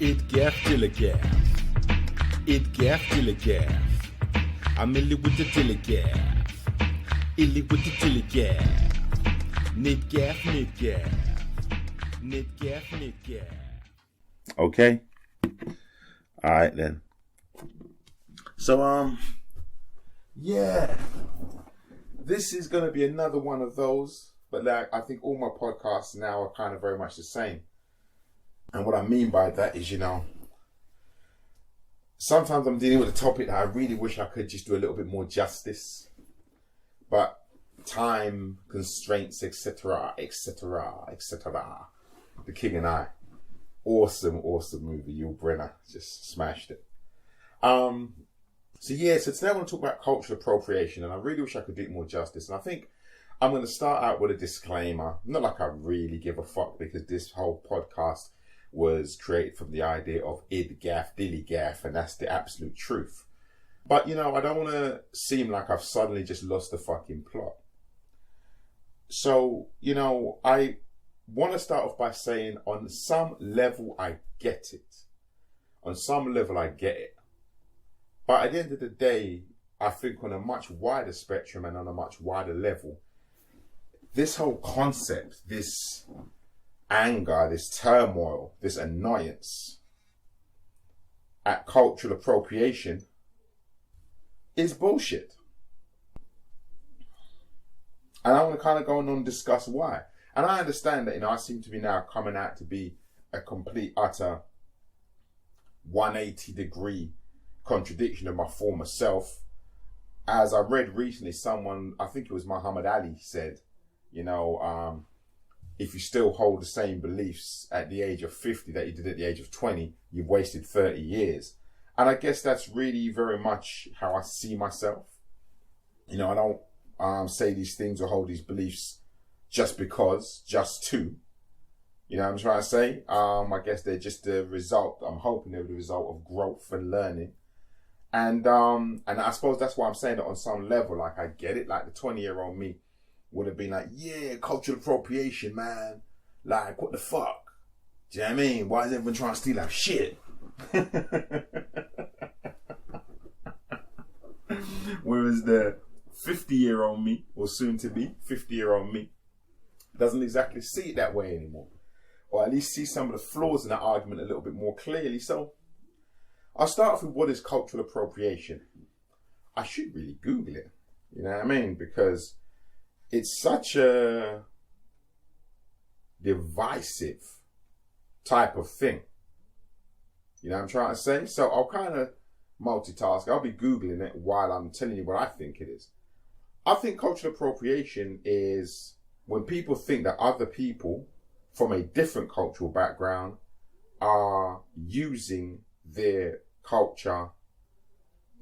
Et gaff til a gaff. Et gaff til a gaff. I'm illy with the till a gaff. Illy with the till a gaff. Nit gaff, nit gaff. Nit gaff, nit gaff. Okay. Alright then. So, yeah. This is going to be another one of those, but like, I think all my podcasts now are kind of very much the same. And what I mean by that is, sometimes I'm dealing with a topic that I really wish I could just do a little bit more justice. But time, constraints, etc., etc., etc. The King and I. Awesome movie. Yul Brynner just smashed it. So today I want to talk about cultural appropriation, and I really wish I could do it more justice. And I think I'm going to start out with a disclaimer. Not like I really give a fuck, because this whole podcast was created from the idea of id gaff, dilly gaff, and that's the absolute truth. But, I don't want to seem like I've suddenly just lost the fucking plot. So, I want to start off by saying on some level I get it. On some level I get it. But at the end of the day, I think on a much wider spectrum and on a much wider level, this whole concept, this anger, this turmoil, this annoyance at cultural appropriation is bullshit. And I want to kind of go on and discuss why. And I understand that, I seem to be now coming out to be a complete, utter 180-degree contradiction of my former self. As I read recently, someone, I think it was Muhammad Ali, said, if you still hold the same beliefs at the age of 50 that you did at the age of 20, you've wasted 30 years. And I guess that's really very much how I see myself. I don't say these things or hold these beliefs just because, just to. You know what I'm trying to say? I guess they're just the result. I'm hoping they're the result of growth and learning. And I suppose that's why I'm saying that on some level, like I get it. Like the 20-year-old me would have been like, yeah, cultural appropriation, man. Like, what the fuck? Do you know what I mean? Why is everyone trying to steal our shit? Whereas the 50-year-old me, or soon to be 50-year-old me, doesn't exactly see it that way anymore. Or at least see some of the flaws in that argument a little bit more clearly. So I'll start off with what is cultural appropriation. I should really Google it. You know what I mean? Because it's such a divisive type of thing. You know what I'm trying to say? So I'll kind of multitask. I'll be Googling it while I'm telling you what I think it is. I think cultural appropriation is when people think that other people from a different cultural background are using their culture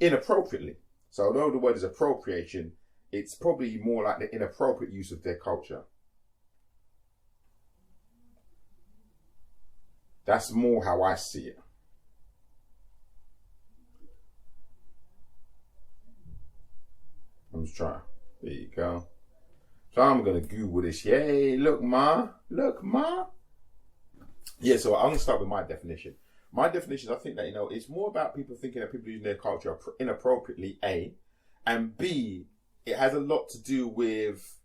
inappropriately. So although the word is appropriation, it's probably more like the inappropriate use of their culture. That's more how I see it. I'm just trying. There you go. So I'm going to Google this. Yay, look, ma. Look, ma. Yeah, so I'm going to start with my definition. My definition, I think that, it's more about people thinking that people using their culture inappropriately, A, and B, it has a lot to do with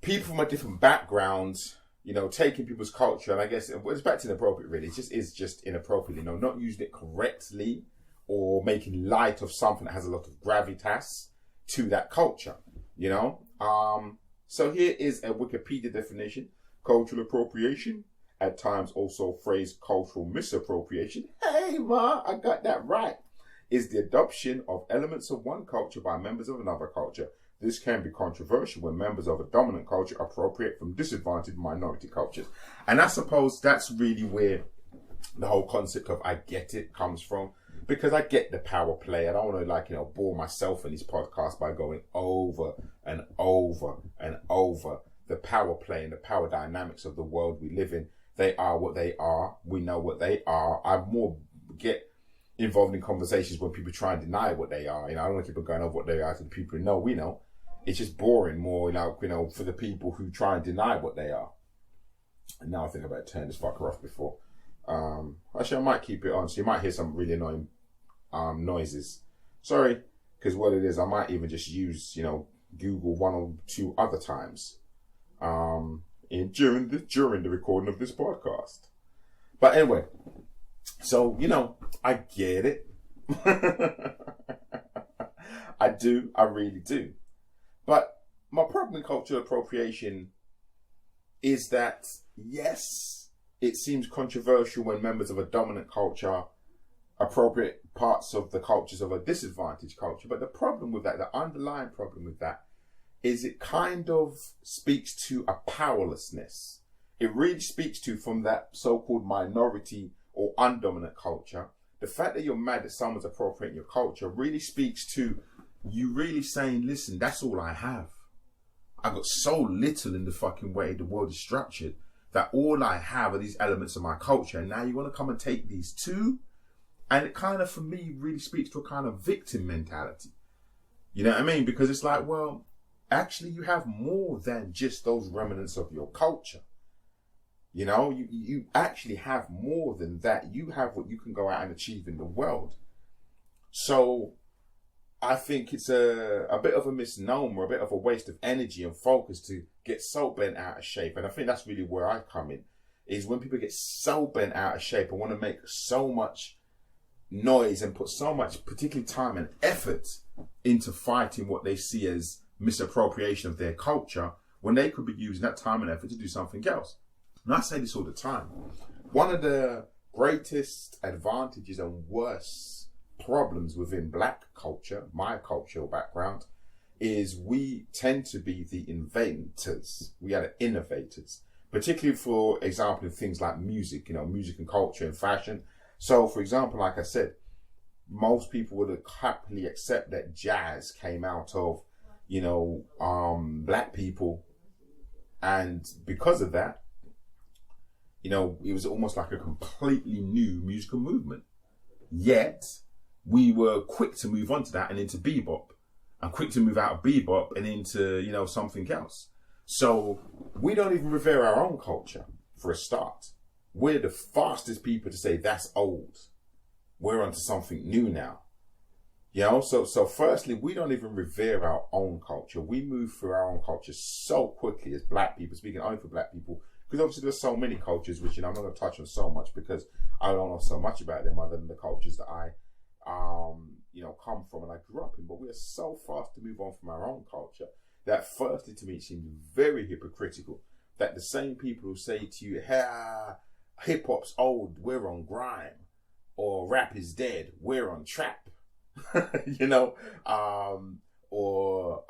people from a different background, taking people's culture, and I guess it's back to inappropriate, really. It's just inappropriate, not using it correctly or making light of something that has a lot of gravitas to that culture, So here is a Wikipedia definition. Cultural appropriation, at times also phrased cultural misappropriation. Hey, ma, I got that right. Is the adoption of elements of one culture by members of another culture. This can be controversial when members of a dominant culture appropriate from disadvantaged minority cultures. And I suppose that's really where the whole concept of I get it comes from. Because I get the power play. I don't want to bore myself in this podcast by going over and over and over the power play and the power dynamics of the world we live in. They are what they are. We know what they are. I more get involved in conversations when people try and deny what they are. I don't want people going over what they are to the people who know we know. It's just boring more, for the people who try and deny what they are. And now I think I better turn this fucker off before Actually, I might keep it on, so you might hear some really annoying noises. Sorry, because what it is, I might even just use, Google one or two other times during the recording of this podcast. But anyway, so, I get it. I do, I really do. But my problem with cultural appropriation is that, yes, it seems controversial when members of a dominant culture appropriate parts of the cultures of a disadvantaged culture. But the problem with that, the underlying problem with that, is it kind of speaks to a powerlessness. It really speaks to, from that so-called minority or undominant culture, the fact that you're mad that someone's appropriating your culture really speaks to you really saying, listen, that's all I have. I got so little in the fucking way the world is structured that all I have are these elements of my culture. And now you want to come and take these too? And it kind of, for me, really speaks to a kind of victim mentality. You know what I mean? Because it's like, well, actually you have more than just those remnants of your culture. You actually have more than that. You have what you can go out and achieve in the world. So I think it's a bit of a misnomer, a bit of a waste of energy and focus to get so bent out of shape. And I think that's really where I come in, is when people get so bent out of shape and want to make so much noise and put so much particularly time and effort into fighting what they see as misappropriation of their culture, when they could be using that time and effort to do something else. And I say this all the time. One of the greatest advantages and worst problems within black culture, my cultural background, is we tend to be the inventors. We are the innovators, particularly for example in things like music, music and culture and fashion. So for example, like I said, most people would happily accept that jazz came out of, black people. And because of that, it was almost like a completely new musical movement. Yet, we were quick to move on to that and into bebop, and quick to move out of bebop and into, something else. So, we don't even revere our own culture, for a start. We're the fastest people to say that's old. We're onto something new now. So firstly, we don't even revere our own culture. We move through our own culture so quickly as black people, speaking only for black people, because obviously there's so many cultures, which, I'm not going to touch on so much because I don't know so much about them other than the cultures that I, come from and I grew up in. But we are so fast to move on from our own culture that firstly, to me, it seems very hypocritical that the same people who say to you, hip hop's old, we're on grime, or rap is dead, we're on trap, or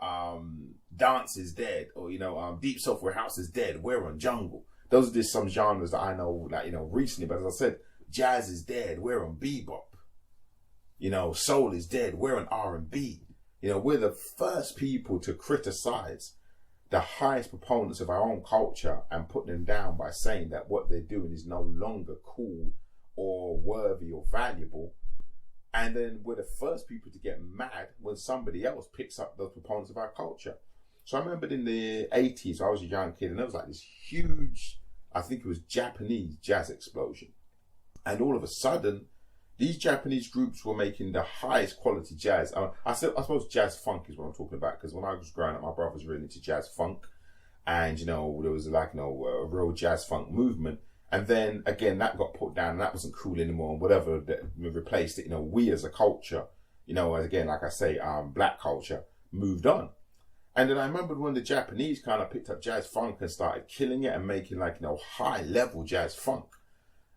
dance is dead, or deep software house is dead, we're on jungle. Those are just some genres that I know, recently. But as I said, jazz is dead, we're on bebop. Soul is dead, we're on R&B. We're the first people to criticize the highest proponents of our own culture and put them down by saying that what they're doing is no longer cool or worthy or valuable. And then we're the first people to get mad when somebody else picks up those proponents of our culture. So I remember in the 80s, I was a young kid, and there was like this huge, I think it was Japanese jazz explosion. And all of a sudden, these Japanese groups were making the highest quality jazz. I suppose jazz funk is what I'm talking about, because when I was growing up, my brother was really into jazz funk. And, there was a real jazz funk movement. And then again, that got put down and that wasn't cool anymore, and whatever that replaced it, we as a culture, again, like I say, black culture moved on. And then I remember when the Japanese kind of picked up jazz funk and started killing it and making high level jazz funk.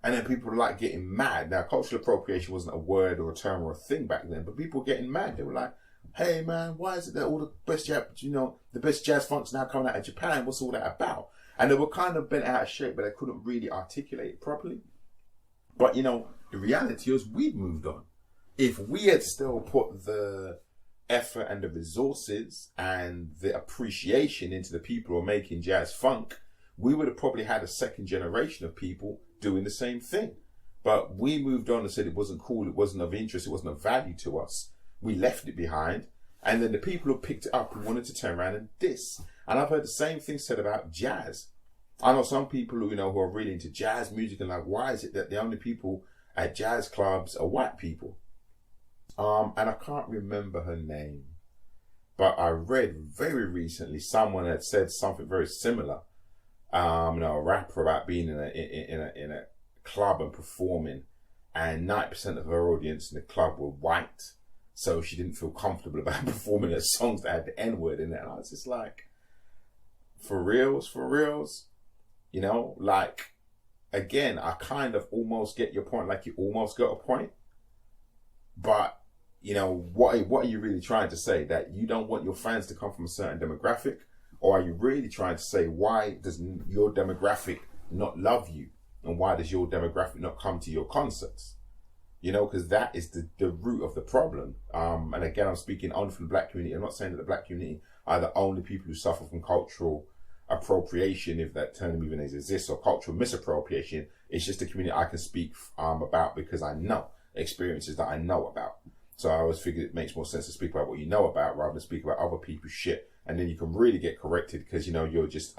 And then people were getting mad. Now, cultural appropriation wasn't a word or a term or a thing back then, but people were getting mad. They were like, hey man, why is it that all the best the best jazz funk's now coming out of Japan? What's all that about? And they were kind of bent out of shape, but they couldn't really articulate it properly. But, the reality is we've moved on. If we had still put the effort and the resources and the appreciation into the people who are making jazz funk, we would have probably had a second generation of people doing the same thing. But we moved on and said it wasn't cool, it wasn't of interest, it wasn't of value to us. We left it behind. And then the people who picked it up who wanted to turn around and diss. And I've heard the same thing said about jazz. I know some people who, who are really into jazz music and like, why is it that the only people at jazz clubs are white people? And I can't remember her name, but I read very recently someone had said something very similar. A rapper about being in a club and performing, and 90% of her audience in the club were white, so she didn't feel comfortable about performing her songs that had the N-word in it. And I was just like, for reals? Like, again, I kind of almost get your point, like you almost got a point. But, what are you really trying to say? That you don't want your fans to come from a certain demographic? Or are you really trying to say, why does your demographic not love you? And why does your demographic not come to your concerts? Because that is the root of the problem. And again, I'm speaking only from the black community. I'm not saying that the black community are the only people who suffer from cultural appropriation, if that term even exists, or cultural misappropriation. It's just a community I can speak about because I know experiences that I know about. So I always figured it makes more sense to speak about what you know about rather than speak about other people's shit. And then you can really get corrected because, you're just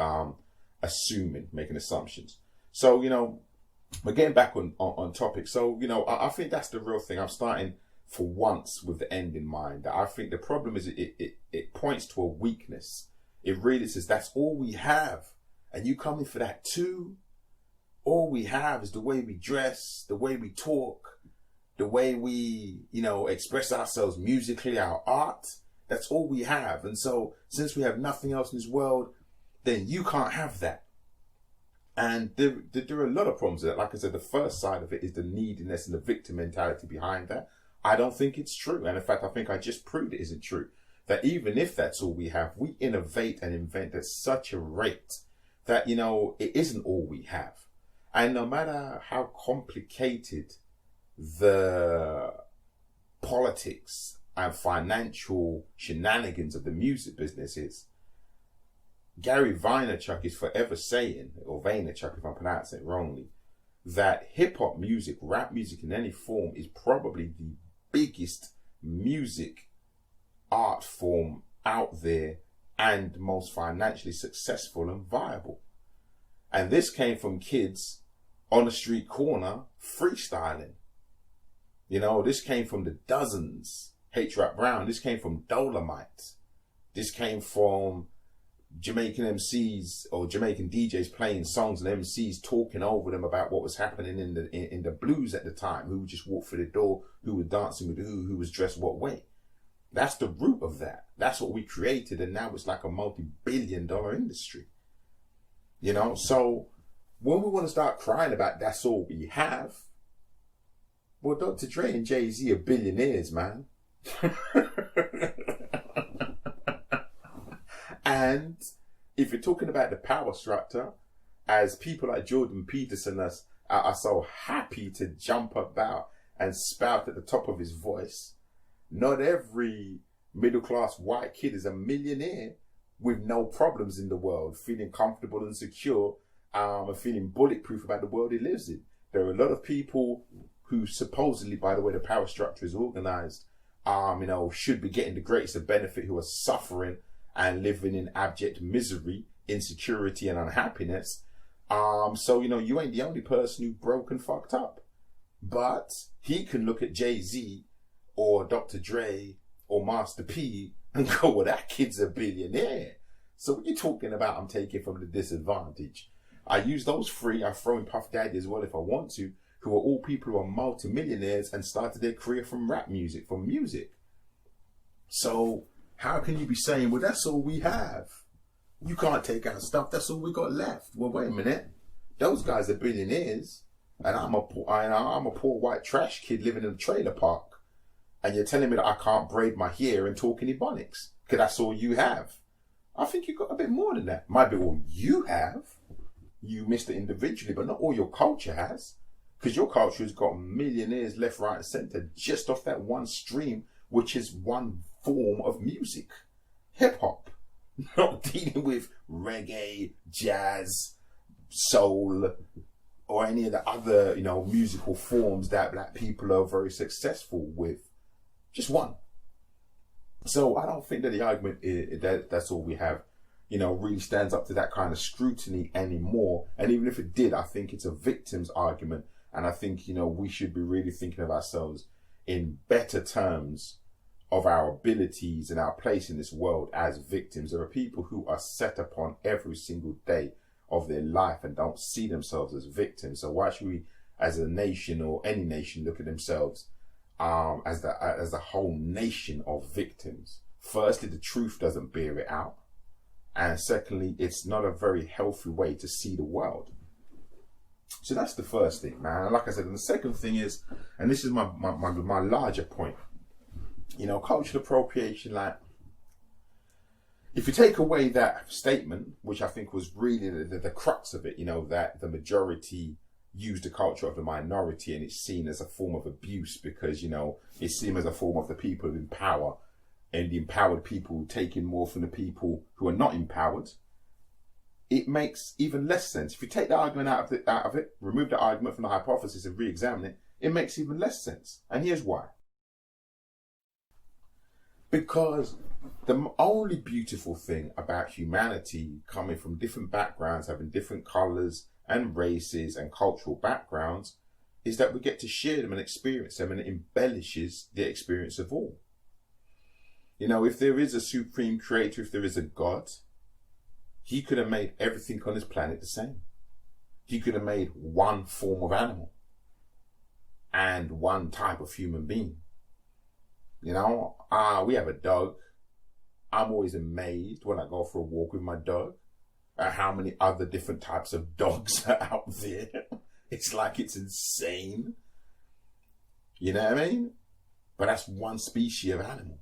assuming, making assumptions. So, but getting back on topic. So, I think that's the real thing. I'm starting for once with the end in mind. I think the problem is it points to a weakness. It really says that's all we have. And you coming for that too? All we have is the way we dress, the way we talk, the way we, express ourselves musically, our art. That's all we have. And so since we have nothing else in this world, then you can't have that. And there are a lot of problems with that. Like I said, the first side of it is the neediness and the victim mentality behind that. I don't think it's true. And in fact, I think I just proved it isn't true. That even if that's all we have, we innovate and invent at such a rate that, it isn't all we have. And no matter how complicated the politics and financial shenanigans of the music business is, Gary Vaynerchuk is forever saying, or Vaynerchuk if I'm pronouncing it wrongly, that hip-hop music, rap music in any form is probably the biggest music art form out there and most financially successful and viable. And this came from kids on the street corner freestyling. This came from the Dozens, H-Rap Brown. This came from Dolomite. This came from Jamaican MCs or Jamaican DJs playing songs and MCs talking over them about what was happening in the blues at the time. Who would just walk through the door, who was dancing with who was dressed what way. That's the root of that. That's what we created, and now it's like a multi-billion-dollar industry. So when we want to start crying about that's all we have, well, Dr. Dre and Jay-Z are billionaires, man. And if you're talking about the power structure, as people like Jordan Peterson are so happy to jump about and spout at the top of his voice, not every middle-class white kid is a millionaire with no problems in the world, feeling comfortable and secure, and feeling bulletproof about the world he lives in. There are a lot of people who supposedly, by the way the power structure is organized, should be getting the greatest of benefit, who are suffering and living in abject misery, insecurity and unhappiness. So, you ain't the only person who broke and fucked up. But he can look at Jay-Z or Dr. Dre or Master P and go, well, that kid's a billionaire. So what you talking about, I'm taking from the disadvantage. I use those three. I throw in Puff Daddy as well if I want to, who are all people who are multimillionaires and started their career from rap music, from music. So how can you be saying, well, that's all we have? You can't take our stuff. That's all we got left. Well, wait a minute. Those guys are billionaires, and I'm a poor white trash kid living in a trailer park. And you're telling me that I can't braid my hair and talk in Ebonics because that's all you have. I think you've got a bit more than that. Might be all you have. You missed it individually, but not all your culture has. Because your culture has got millionaires left, right, and centre just off that one stream, which is one form of music. Hip-hop. Not dealing with reggae, jazz, soul, or any of the other, musical forms that black people are very successful with. Just one. So I don't think that the argument is that that's all we have really stands up to that kind of scrutiny anymore. And even if it did, I think it's a victim's argument. And I think, we should be really thinking of ourselves in better terms of our abilities and our place in this world as victims. There are people who are set upon every single day of their life and don't see themselves as victims. So why should we, as a nation or any nation, look at themselves as the whole nation of victims? Firstly, the truth doesn't bear it out. And secondly, it's not a very healthy way to see the world. So that's the first thing, man. And like I said, and the second thing is, and this is my larger point, cultural appropriation, like, if you take away that statement, which I think was really the crux of it, that the majority use the culture of the minority, and it's seen as a form of abuse because, it's seen as a form of the people in power and the empowered people taking more from the people who are not empowered, it makes even less sense. If you take the argument out of it, remove the argument from the hypothesis and re-examine it, it makes even less sense. And here's why. Because the only beautiful thing about humanity coming from different backgrounds, having different colours and races and cultural backgrounds, is that we get to share them and experience them, and it embellishes the experience of all. If there is a supreme creator, if there is a God, he could have made everything on this planet the same. He could have made one form of animal and one type of human being. We have a dog. I'm always amazed when I go for a walk with my dog at how many other different types of dogs are out there. It's like it's insane. You know what I mean? But that's one species of animal.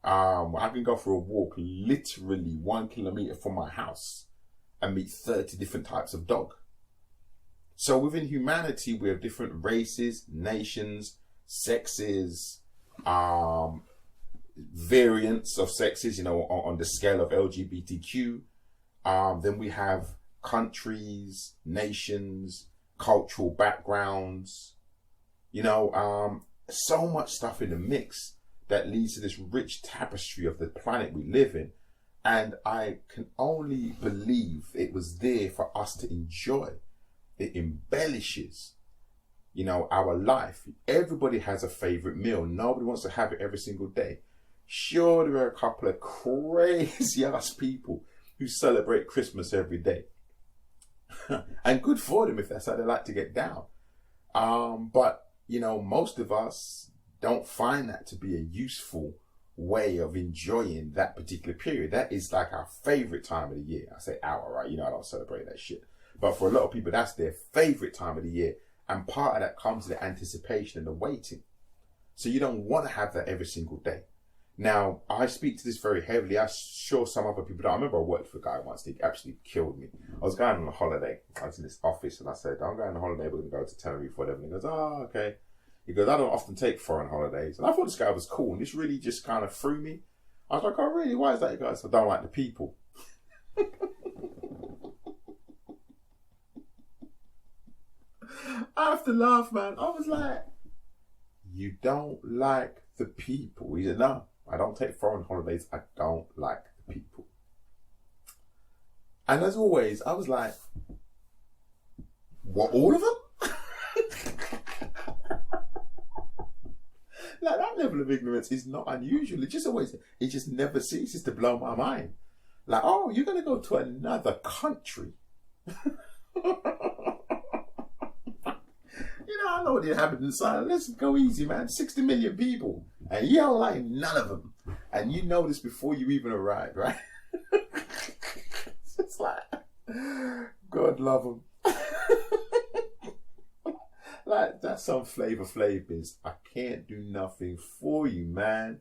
I can go for a walk literally 1 kilometer from my house and meet 30 different types of dog. So within humanity, we have different races, nations, sexes, variants of sexes, on the scale of LGBTQ. Then we have countries, nations, cultural backgrounds, so much stuff in the mix that leads to this rich tapestry of the planet we live in. And I can only believe it was there for us to enjoy. It embellishes, our life. Everybody has a favorite meal. Nobody wants to have it every single day. Sure, there are a couple of crazy ass people who celebrate Christmas every day. And good for them if that's how they like to get down. But, most of us don't find that to be a useful way of enjoying that particular period. That is like our favorite time of the year. I say our, right? I don't celebrate that shit. But for a lot of people, that's their favorite time of the year. And part of that comes with the anticipation and the waiting. So you don't want to have that every single day. Now, I speak to this very heavily. I'm sure some other people don't. I remember I worked for a guy once. He absolutely killed me. I was going on a holiday. I was in this office and I said, I'm going on a holiday. We're going to go to Tenerife, whatever. And he goes, oh, okay. He goes, I don't often take foreign holidays. And I thought this guy was cool. And this really just kind of threw me. I was like, oh, really? Why is that? He goes, I don't like the people. I have to laugh, man. I was like, you don't like the people? He said, no, I don't take foreign holidays. I don't like the people. And as always, I was like, what, all of them? Like, that level of ignorance is not unusual. It just never ceases to blow my mind. Like, oh, you're going to go to another country. I know what happened inside. Let's go easy, man. 60 million people. And you don't like none of them. And you know this before you even arrived, right? It's like, God love them. Like, that's some Flavor Flav biz. I can't do nothing for you, man.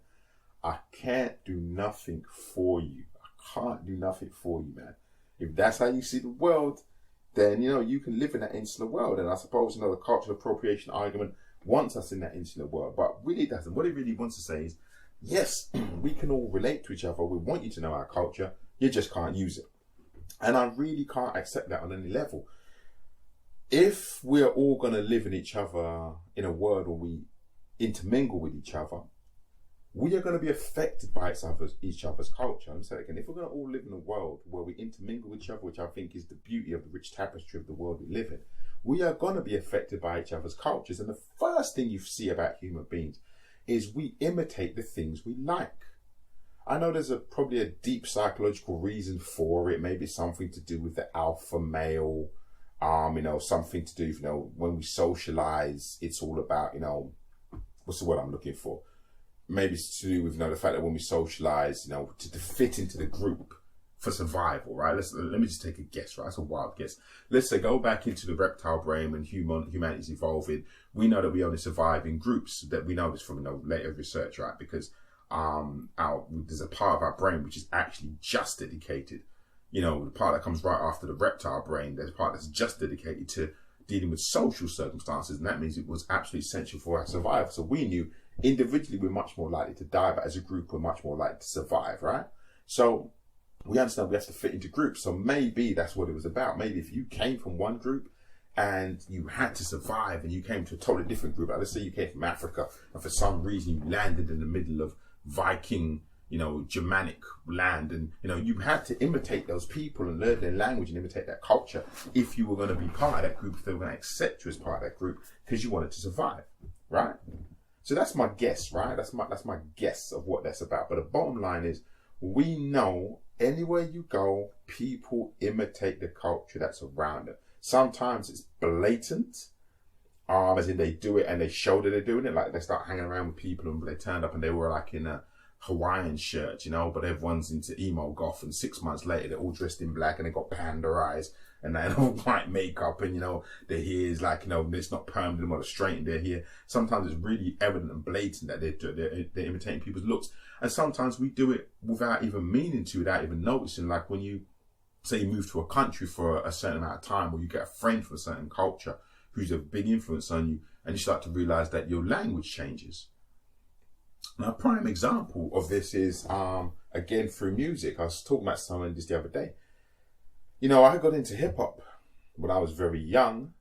I can't do nothing for you. I can't do nothing for you, man. If that's how you see the world, then, you can live in that insular world. And I suppose, the cultural appropriation argument wants us in that insular world, but really doesn't. What it really wants to say is, yes, we can all relate to each other. We want you to know our culture. You just can't use it. And I really can't accept that on any level. If we're all going to live in each other in a world where we intermingle with each other, we are going to be affected by each other's culture. I'm saying again, if we're going to all live in a world where we intermingle with each other, which I think is the beauty of the rich tapestry of the world we live in, we are going to be affected by each other's cultures. And the first thing you see about human beings is we imitate the things we like. I know there's probably a deep psychological reason for it. Maybe something to do with the alpha male, something to do with, when we socialize, it's all about, what's the word I'm looking for? Maybe it's to do with, the fact that when we socialize, to fit into the group for survival, right? Let me just take a guess, right? That's a wild guess. Let's say go back into the reptile brain when humanity's evolving. We know that we only survive in groups. That we know this from later research, right? Because there's a part of our brain which is actually just dedicated, the part that comes right after the reptile brain. There's a part that's just dedicated to dealing with social circumstances, and that means it was absolutely essential for our survival. So we knew individually we're much more likely to die, but as a group we're much more likely to survive, right? So we understand we have to fit into groups. So maybe that's what it was about. Maybe if you came from one group and you had to survive and you came to a totally different group, like let's say you came from Africa and for some reason you landed in the middle of Viking, Germanic land, and you had to imitate those people and learn their language and imitate that culture if you were going to be part of that group, if they were going to accept you as part of that group, because you wanted to survive, right? So that's my guess, right? That's my guess of what that's about. But the bottom line is, we know anywhere you go, people imitate the culture that's around them. Sometimes it's blatant, as in they do it and they show that they're doing it. Like they start hanging around with people and they turned up and they were like in a Hawaiian shirt, but everyone's into emo goth, and 6 months later they're all dressed in black and they got panda eyes and they have all white makeup, and their hair is like, it's not permed anymore, they're straightened their hair. Sometimes it's really evident and blatant that they're imitating people's looks, and sometimes we do it without even meaning to, without even noticing. Like when you say you move to a country for a certain amount of time, or you get a friend from a certain culture who's a big influence on you, and you start to realize that your language changes. Now, a prime example of this is, again, through music. I was talking about someone just the other day. I got into hip hop when I was very young.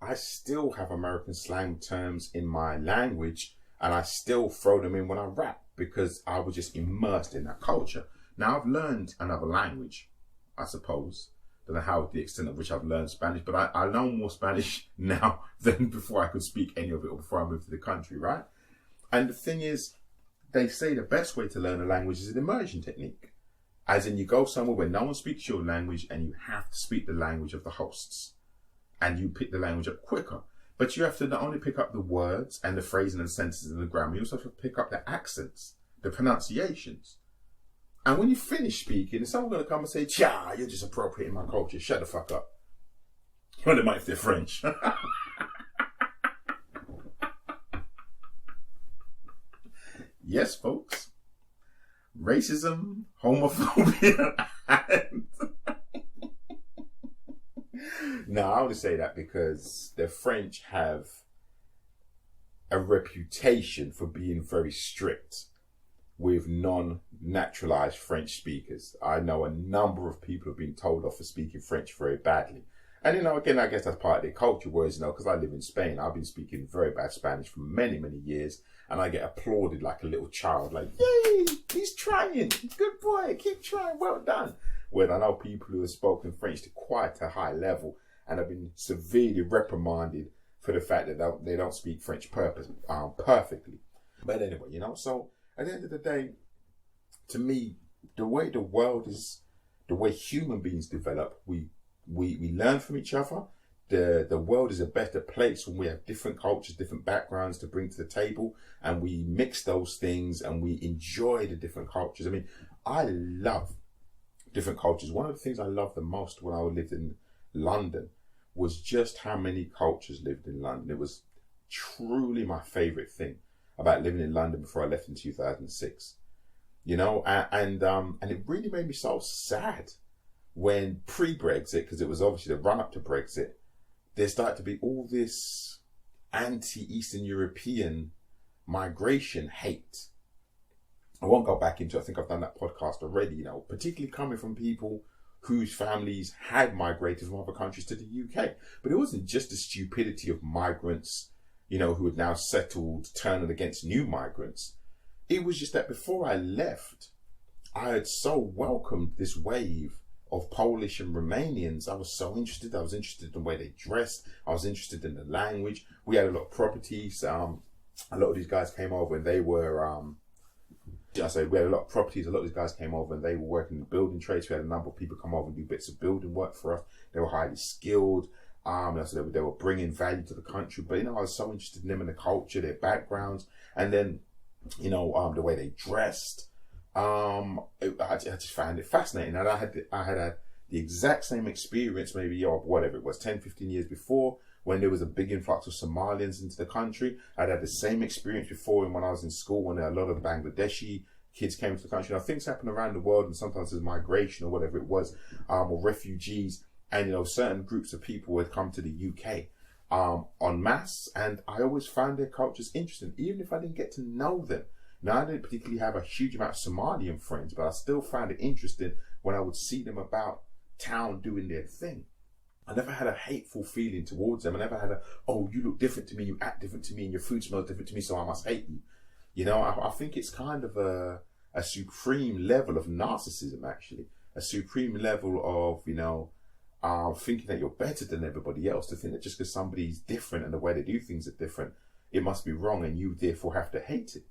I still have American slang terms in my language, and I still throw them in when I rap because I was just immersed in that culture. Now, I've learned another language, I suppose. Don't know how the extent of which I've learned Spanish, but I know more Spanish now than before I could speak any of it, or before I moved to the country, right? And the thing is, they say the best way to learn a language is an immersion technique. As in, you go somewhere where no one speaks your language and you have to speak the language of the hosts. And you pick the language up quicker. But you have to not only pick up the words and the phrasing and the sentences and the grammar, you also have to pick up the accents, the pronunciations. And when you finish speaking, is someone going to come and say, "Tja, you're just appropriating my culture, shut the fuck up." Well, they might if they're French. Yes, folks. Racism, homophobia, and... No, I only say that because the French have a reputation for being very strict with non-naturalized French speakers. I know a number of people have been told off for speaking French very badly. And, again, I guess that's part of their culture, whereas, because I live in Spain, I've been speaking very bad Spanish for many, many years, and I get applauded like a little child, like, "Yay, he's trying, good boy, keep trying, well done." Where I know people who have spoken French to quite a high level and have been severely reprimanded for the fact that they don't speak French perfectly. But anyway, so at the end of the day, to me, the way the world is, the way human beings develop, we learn from each other. The world is a better place when we have different cultures, different backgrounds to bring to the table, and we mix those things and we enjoy the different cultures. I mean, I love different cultures. One of the things I loved the most when I lived in London was just how many cultures lived in London. It was truly my favourite thing about living in London before I left in 2006. And it really made me so sad when pre-Brexit, because it was obviously the run-up to Brexit, there started to be all this anti-Eastern European migration hate. I won't go back into it. I think I've done that podcast already, particularly coming from people whose families had migrated from other countries to the UK. But it wasn't just the stupidity of migrants, who had now settled, turning against new migrants. It was just that before I left, I had so welcomed this wave of Polish and Romanians. I was so interested. I was interested in the way they dressed. I was interested in the language. We had a lot of properties. A lot of these guys came over and they were, we had a lot of properties. A lot of these guys came over and they were working in the building trades. We had a number of people come over and do bits of building work for us. They were highly skilled. So they were bringing value to the country. But, I was so interested in them and the culture, their backgrounds, and then, the way they dressed. I just found it fascinating. And I had the exact same experience, maybe, whatever it was, 10, 15 years before, when there was a big influx of Somalians into the country. I'd had the same experience before when I was in school, when a lot of Bangladeshi kids came to the country. Now, things happen around the world, and sometimes there's migration or whatever it was, or refugees. And, certain groups of people would come to the UK en masse. And I always found their cultures interesting, even if I didn't get to know them. Now, I didn't particularly have a huge amount of Somalian friends, but I still found it interesting when I would see them about town doing their thing. I never had a hateful feeling towards them. I never had you look different to me, you act different to me, and your food smells different to me, so I must hate you. I think it's kind of a supreme level of narcissism, actually. A supreme level of, thinking that you're better than everybody else, to think that just because somebody's different and the way they do things are different, it must be wrong and you therefore have to hate it.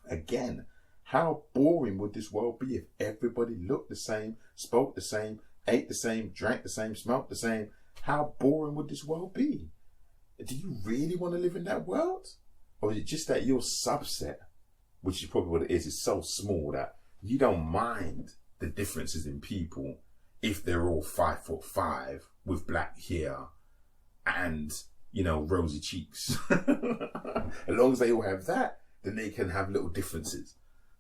Again, how boring would this world be if everybody looked the same, spoke the same, ate the same, drank the same, smelled the same? How boring would this world be? Do you really want to live in that world? Or is it just that your subset, which is probably what it is so small that you don't mind the differences in people if they're all 5'5" with black hair and, rosy cheeks? As long as they all have that, then they can have little differences.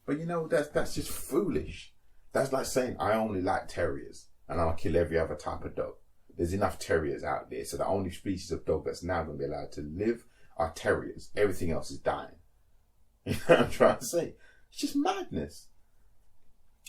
But that's just foolish. That's like saying I only like terriers and I'll kill every other type of dog. There's enough terriers out there, so the only species of dog that's now going to be allowed to live are terriers. Everything else is dying. You know what I'm trying to say? It's just madness.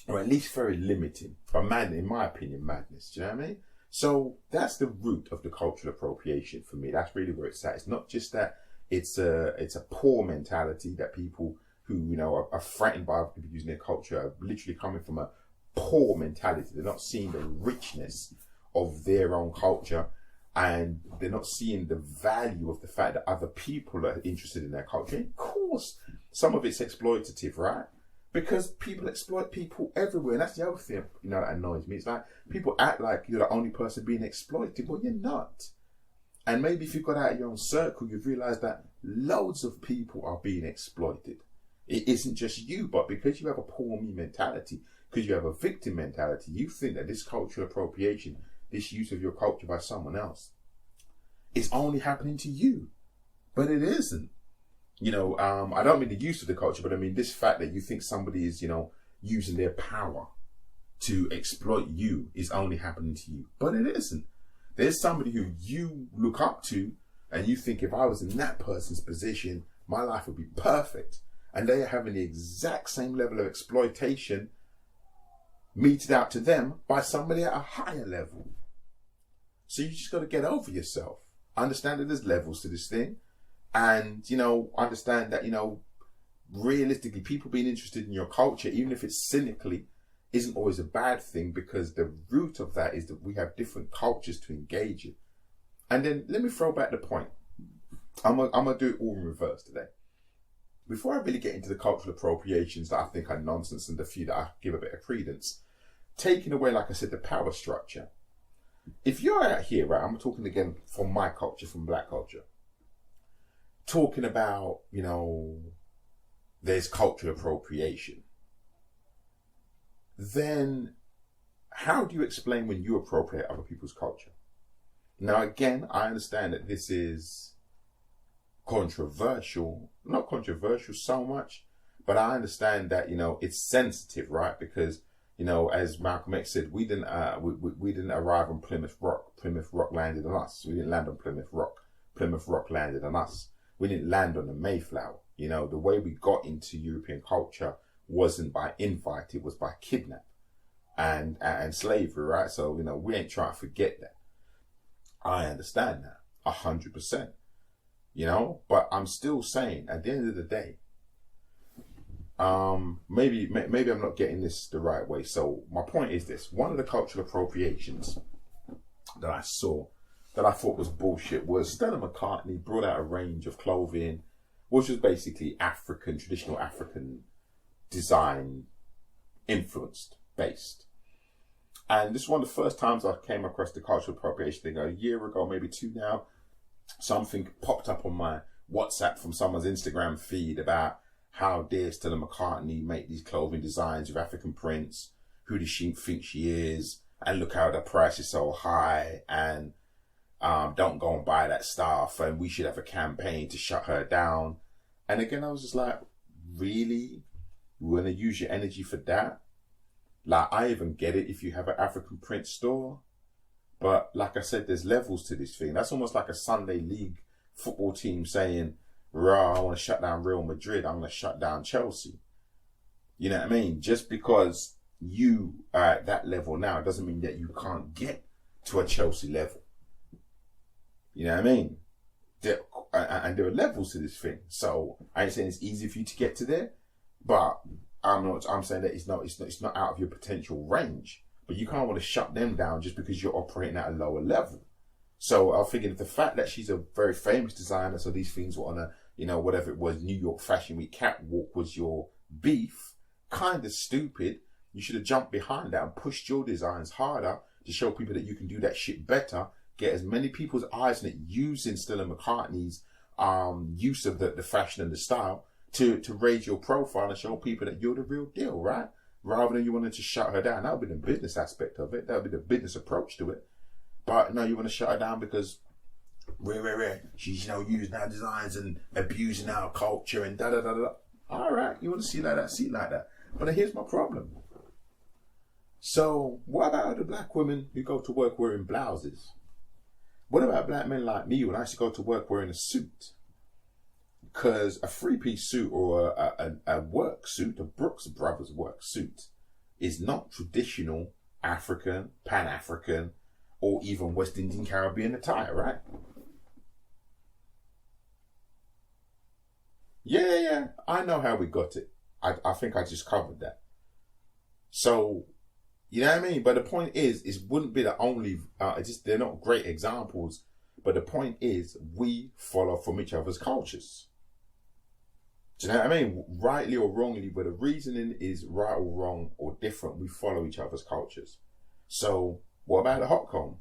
Or at least very limiting. But madness, in my opinion, madness. Do you know what I mean? So that's the root of the cultural appropriation for me. That's really where it's at. It's not just that it's a poor mentality that people who, are frightened by other people using their culture are literally coming from a poor mentality. They're not seeing the richness of their own culture, and they're not seeing the value of the fact that other people are interested in their culture. And of course, some of it's exploitative, right? Because people exploit people everywhere. And that's the other thing, that annoys me. It's like people act like you're the only person being exploited. Well, you're not. And maybe if you got out of your own circle, you've realised that loads of people are being exploited. It isn't just you, but because you have a poor me mentality, because you have a victim mentality, you think that this cultural appropriation, this use of your culture by someone else, is only happening to you. But it isn't. I don't mean the use of the culture, but I mean this fact that you think somebody is, using their power to exploit you is only happening to you. But it isn't. There's somebody who you look up to and you think, if I was in that person's position, my life would be perfect. And they are having the exact same level of exploitation meted out to them by somebody at a higher level. So you just got to get over yourself. Understand that there's levels to this thing. And, understand that, realistically, people being interested in your culture, even if it's cynically, isn't always a bad thing, because the root of that is that we have different cultures to engage in. And then let me throw back the point. I'm gonna do it all in reverse today. Before I really get into the cultural appropriations that I think are nonsense and the few that I give a bit of credence, taking away, like I said, the power structure. If you're out here, right, I'm talking again from my culture, from black culture, talking about, there's cultural appropriation, then how do you explain when you appropriate other people's culture? Now, again, I understand that this is controversial, not controversial so much, but I understand that, it's sensitive, right? Because, as Malcolm X said, we didn't arrive on Plymouth Rock. Plymouth Rock landed on us. We didn't land on Plymouth Rock. Plymouth Rock landed on us. We didn't land on the Mayflower. The way we got into European culture wasn't by invite, it was by kidnap and slavery, right? So, we ain't trying to forget that. I understand that 100%, but I'm still saying, at the end of the day, maybe I'm not getting this the right way. So my point is this: one of the cultural appropriations that I saw that I thought was bullshit was Stella McCartney brought out a range of clothing, which was basically traditional African design influenced, based. And this is one of the first times I came across the cultural appropriation thing. A year ago, maybe two now, something popped up on my WhatsApp from someone's Instagram feed about how dare Stella McCartney make these clothing designs with African prints, who does she think she is, and look how the price is so high, and don't go and buy that stuff, and we should have a campaign to shut her down. And again, I was just like, really? You want to use your energy for that? Like, I even get it if you have an African print store, but like I said, there's levels to this thing. That's almost like a Sunday league football team saying, rah, I want to shut down Real Madrid, I'm going to shut down Chelsea. You know what I mean? Just because you are at that level now, it doesn't mean that you can't get to a Chelsea level. You know what I mean? And there are levels to this thing. So I ain't saying it's easy for you to get to there, but I'm saying that it's not out of your potential range. But you can't want to shut them down just because you're operating at a lower level. So I figured the fact that she's a very famous designer, so these things were on a, whatever it was, New York Fashion Week catwalk was your beef, kind of stupid. You should have jumped behind that and pushed your designs harder to show people that you can do that shit better, get as many people's eyes on it using Stella McCartney's use of the fashion and the style to raise your profile and show people that you're the real deal, right? Rather than you wanting to shut her down. That would be the business aspect of it. That would be the business approach to it. But no, you want to shut her down because she's using our designs and abusing our culture and da-da-da-da. All right, you want to see like that, see like that. But here's my problem. So what about the black women who go to work wearing blouses? What about black men like me when I used to go to work wearing a suit? Because a three-piece suit or a work suit, a Brooks Brothers work suit, is not traditional African, Pan-African, or even West Indian Caribbean attire, right? Yeah, I know how we got it. I think I just covered that. So, you know what I mean? But the point is, it wouldn't be the only, they're not great examples, but the point is, we follow from each other's cultures. Do you know what I mean? Rightly or wrongly, but the reasoning is right or wrong or different, we follow each other's cultures. So, what about the hot comb?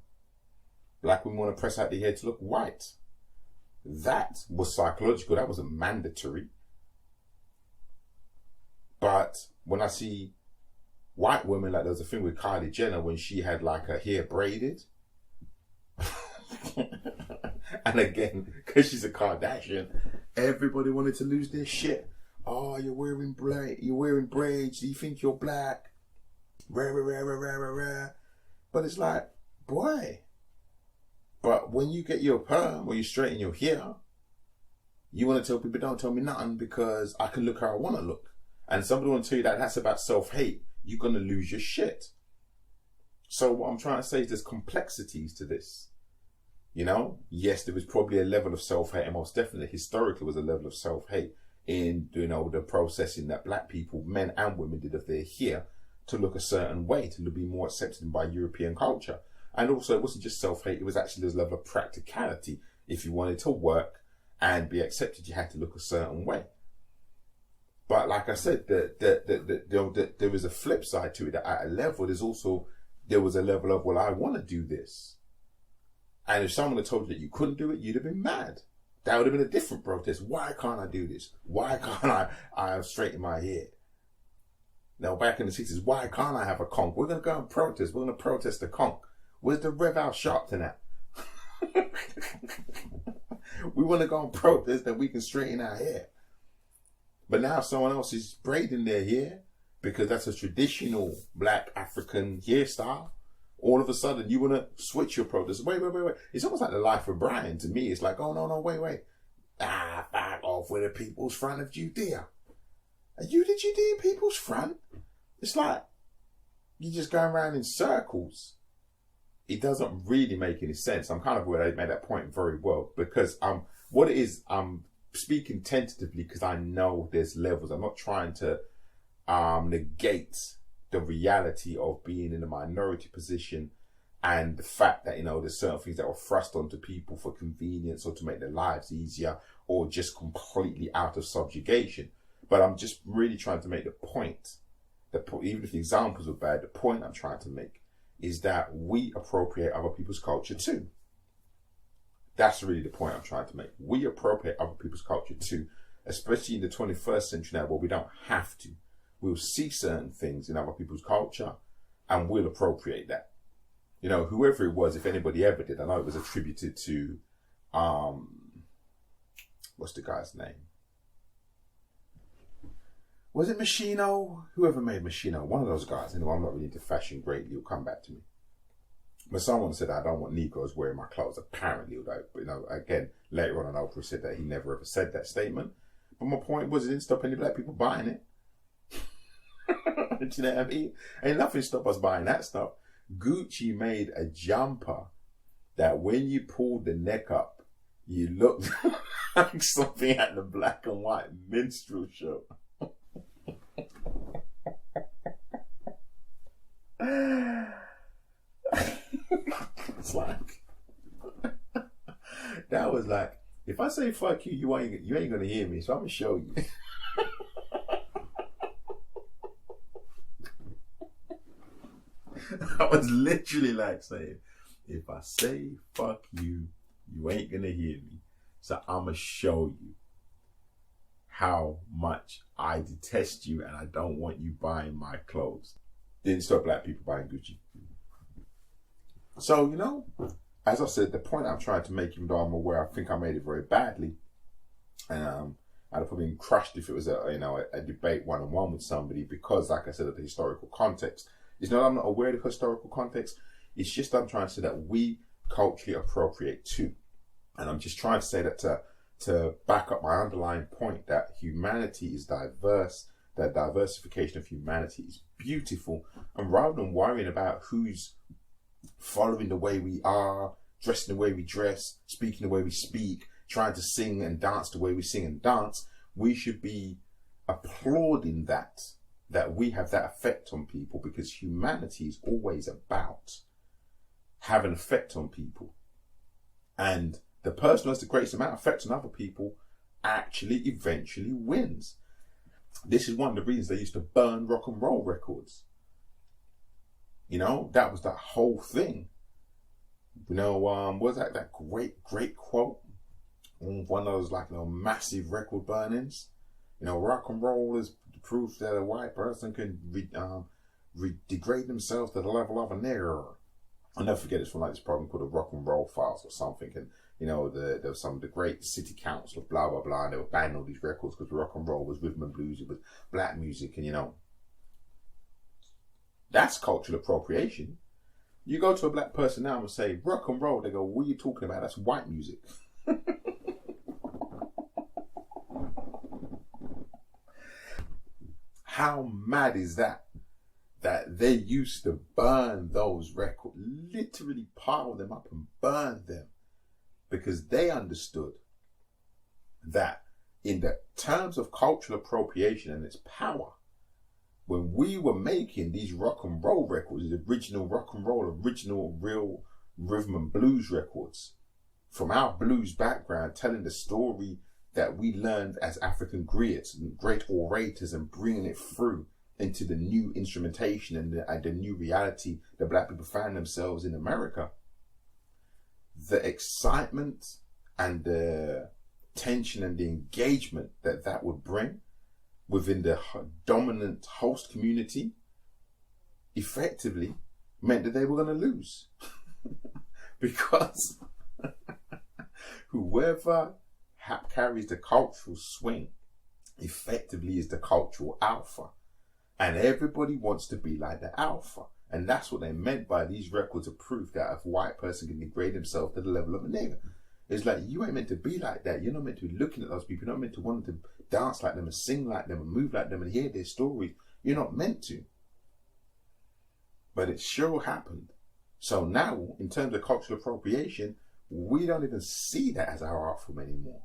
Black women want to press out their hair to look white. That was psychological, that wasn't mandatory. But when I see white women, like there was a thing with Kylie Jenner when she had like her hair braided. And again, because she's a Kardashian, everybody wanted to lose their shit. Oh, you're wearing braids, you think you're black. Rah. But it's like, boy. But when you get your perm or you straighten your hair, you want to tell people, don't tell me nothing because I can look how I want to look. And somebody want to tell you that that's about self-hate, you're going to lose your shit. So what I'm trying to say is there's complexities to this. Yes, there was probably a level of self-hate, and most definitely historically was a level of self-hate in, the processing that black people, men and women, did of their hair to look a certain way, to be more accepted by European culture. And also, it wasn't just self-hate, it was actually this level of practicality. If you wanted to work and be accepted, you had to look a certain way. But like I said, there was a flip side to it. That at a level, there was a level of, well, I want to do this. And if someone had told you that you couldn't do it, you'd have been mad. That would have been a different protest. Why can't I do this? Why can't I straighten my hair? Now, back in the 60s, why can't I have a conch? We're going to go and protest. We're going to protest the conch. Where's the Rev Al Sharpton at? We want to go and protest that we can straighten our hair. But now someone else is braiding their hair because that's a traditional black African hairstyle. All of a sudden, you want to switch your protest. Wait. It's almost like the life of Brian to me. It's like, oh, no, wait. Back off with the people's front of Judea. Are you the Judean people's front? It's like, you're just going around in circles. It doesn't really make any sense. I'm kind of aware they made that point very well because what it is I'm speaking tentatively because I know there's levels. I'm not trying to negate the reality of being in a minority position and the fact that, there's certain things that were thrust onto people for convenience or to make their lives easier or just completely out of subjugation. But I'm just really trying to make the point, even if the examples are bad, the point I'm trying to make is that we appropriate other people's culture too. That's really the point I'm trying to make. We appropriate other people's culture too, especially in the 21st century now where we don't have to. We'll see certain things in other people's culture and we'll appropriate that. Whoever it was, if anybody ever did, I know it was attributed to, what's the guy's name? Was it Machino? Whoever made Machino, one of those guys. I'm not really into fashion greatly, he'll come back to me. But someone said, I don't want Negroes wearing my clothes, apparently, although, again, later on Oprah said that he never ever said that statement. But my point was, it didn't stop any black people buying it. Do you know what I mean? Ain't nothing stop us buying that stuff. Gucci made a jumper that when you pulled the neck up, you looked like something at the black and white minstrel show. It's like, that was like, if I say fuck you, you ain't gonna hear me, so I'm gonna show you. I was literally like saying, if I say fuck you, you ain't gonna hear me. So I'm gonna show you how much I detest you and I don't want you buying my clothes. Didn't stop black people buying Gucci. So, as I said, the point I'm trying to make, even though I'm aware I think I made it very badly, and I'd have probably been crushed if it was a debate one-on-one with somebody, because, like I said, of the historical context. It's not I'm not aware of the historical context. It's just I'm trying to say that we culturally appropriate too. And I'm just trying to say that to back up my underlying point that humanity is diverse, that diversification of humanity is beautiful. And rather than worrying about who's following the way we are, dressing the way we dress, speaking the way we speak, trying to sing and dance the way we sing and dance, we should be applauding that we have that effect on people, because humanity is always about having an effect on people. And the person who has the greatest amount of effect on other people actually eventually wins. This is one of the reasons they used to burn rock and roll records. That was that whole thing. Was that great quote? One of those massive record burnings. Rock and roll is proof that a white person can degrade themselves to the level of a nigger. I'll never forget, it's from this program called the Rock and Roll Files or something. And, there was some of the great city council of blah, blah, blah. And they were banning all these records because rock and roll was rhythm and blues. It was black music. And, that's cultural appropriation. You go to a black person now and say, rock and roll. They go, what are you talking about? That's white music. How mad is that? That they used to burn those records, literally pile them up and burn them, because they understood that in the terms of cultural appropriation and its power, when we were making these rock and roll records, the original rock and roll, original real rhythm and blues records, from our blues background, telling the story that we learned as African griots and great orators, and bringing it through into the new instrumentation and the new reality that black people found themselves in America. The excitement and the tension and the engagement that would bring within the dominant host community effectively meant that they were going to lose. Because whoever carries the cultural swing effectively is the cultural alpha. And everybody wants to be like the alpha. And that's what they meant by these records of proof that a white person can degrade himself to the level of a nigger. It's like, you ain't meant to be like that. You're not meant to be looking at those people. You're not meant to want to dance like them and sing like them and move like them and hear their stories. You're not meant to. But it sure happened. So now, in terms of cultural appropriation, we don't even see that as our art form anymore.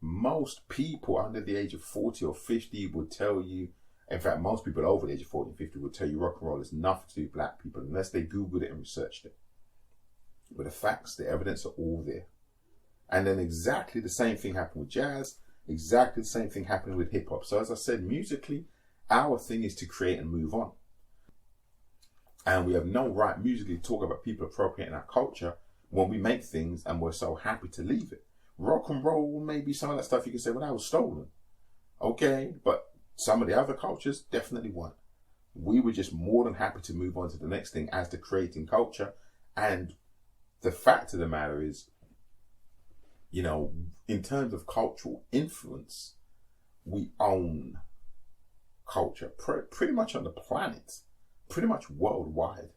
most people under the age of 40 or 50 would tell you, in fact, most people over the age of 40 and 50 would tell you rock and roll is nothing to do with black people unless they Googled it and researched it. But the facts, the evidence are all there. And then exactly the same thing happened with jazz, exactly the same thing happened with hip hop. So as I said, musically, our thing is to create and move on. And we have no right musically to talk about people appropriating our culture when we make things and we're so happy to leave it. Rock and roll, maybe some of that stuff you can say, well, that was stolen. Okay, but some of the other cultures definitely weren't. We were just more than happy to move on to the next thing as the creating culture. And the fact of the matter is, you know, in terms of cultural influence, we own culture pretty much on the planet, pretty much worldwide.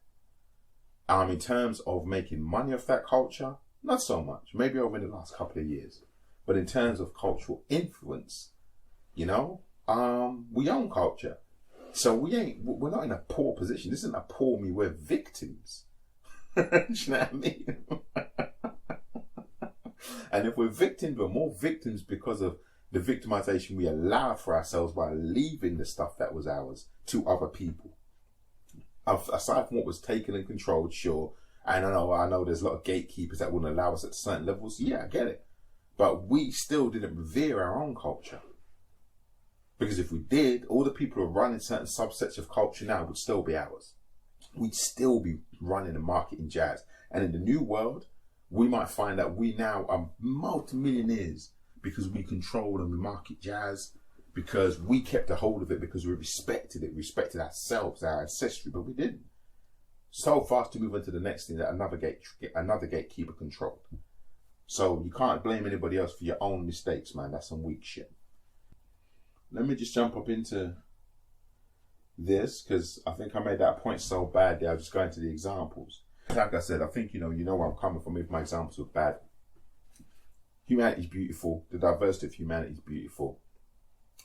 In terms of making money off that culture, not so much, maybe over the last couple of years. But in terms of cultural influence, you know, we own culture. So we're not in a poor position. This isn't a poor me, we're victims. Do you know what I mean? And if we're victims, we're more victims because of the victimization we allow for ourselves by leaving the stuff that was ours to other people. Aside from what was taken and controlled, sure. And I know there's a lot of gatekeepers that wouldn't allow us at certain levels. Yeah, I get it. But we still didn't revere our own culture. Because if we did, all the people who are running certain subsets of culture now would still be ours. We'd still be running the market in jazz. And in the new world, we might find that we now are multimillionaires because we control and we market jazz, because we kept a hold of it, because we respected it, respected ourselves, our ancestry, but we didn't. So fast to move on to the next thing that another gatekeeper controlled. So you can't blame anybody else for your own mistakes, man. That's some weak shit. Let me just jump up into this, because I think I made that point so bad that I'll just go into the examples. Like I said, I think you know where I'm coming from with my examples of bad. Humanity is beautiful. The diversity of humanity is beautiful.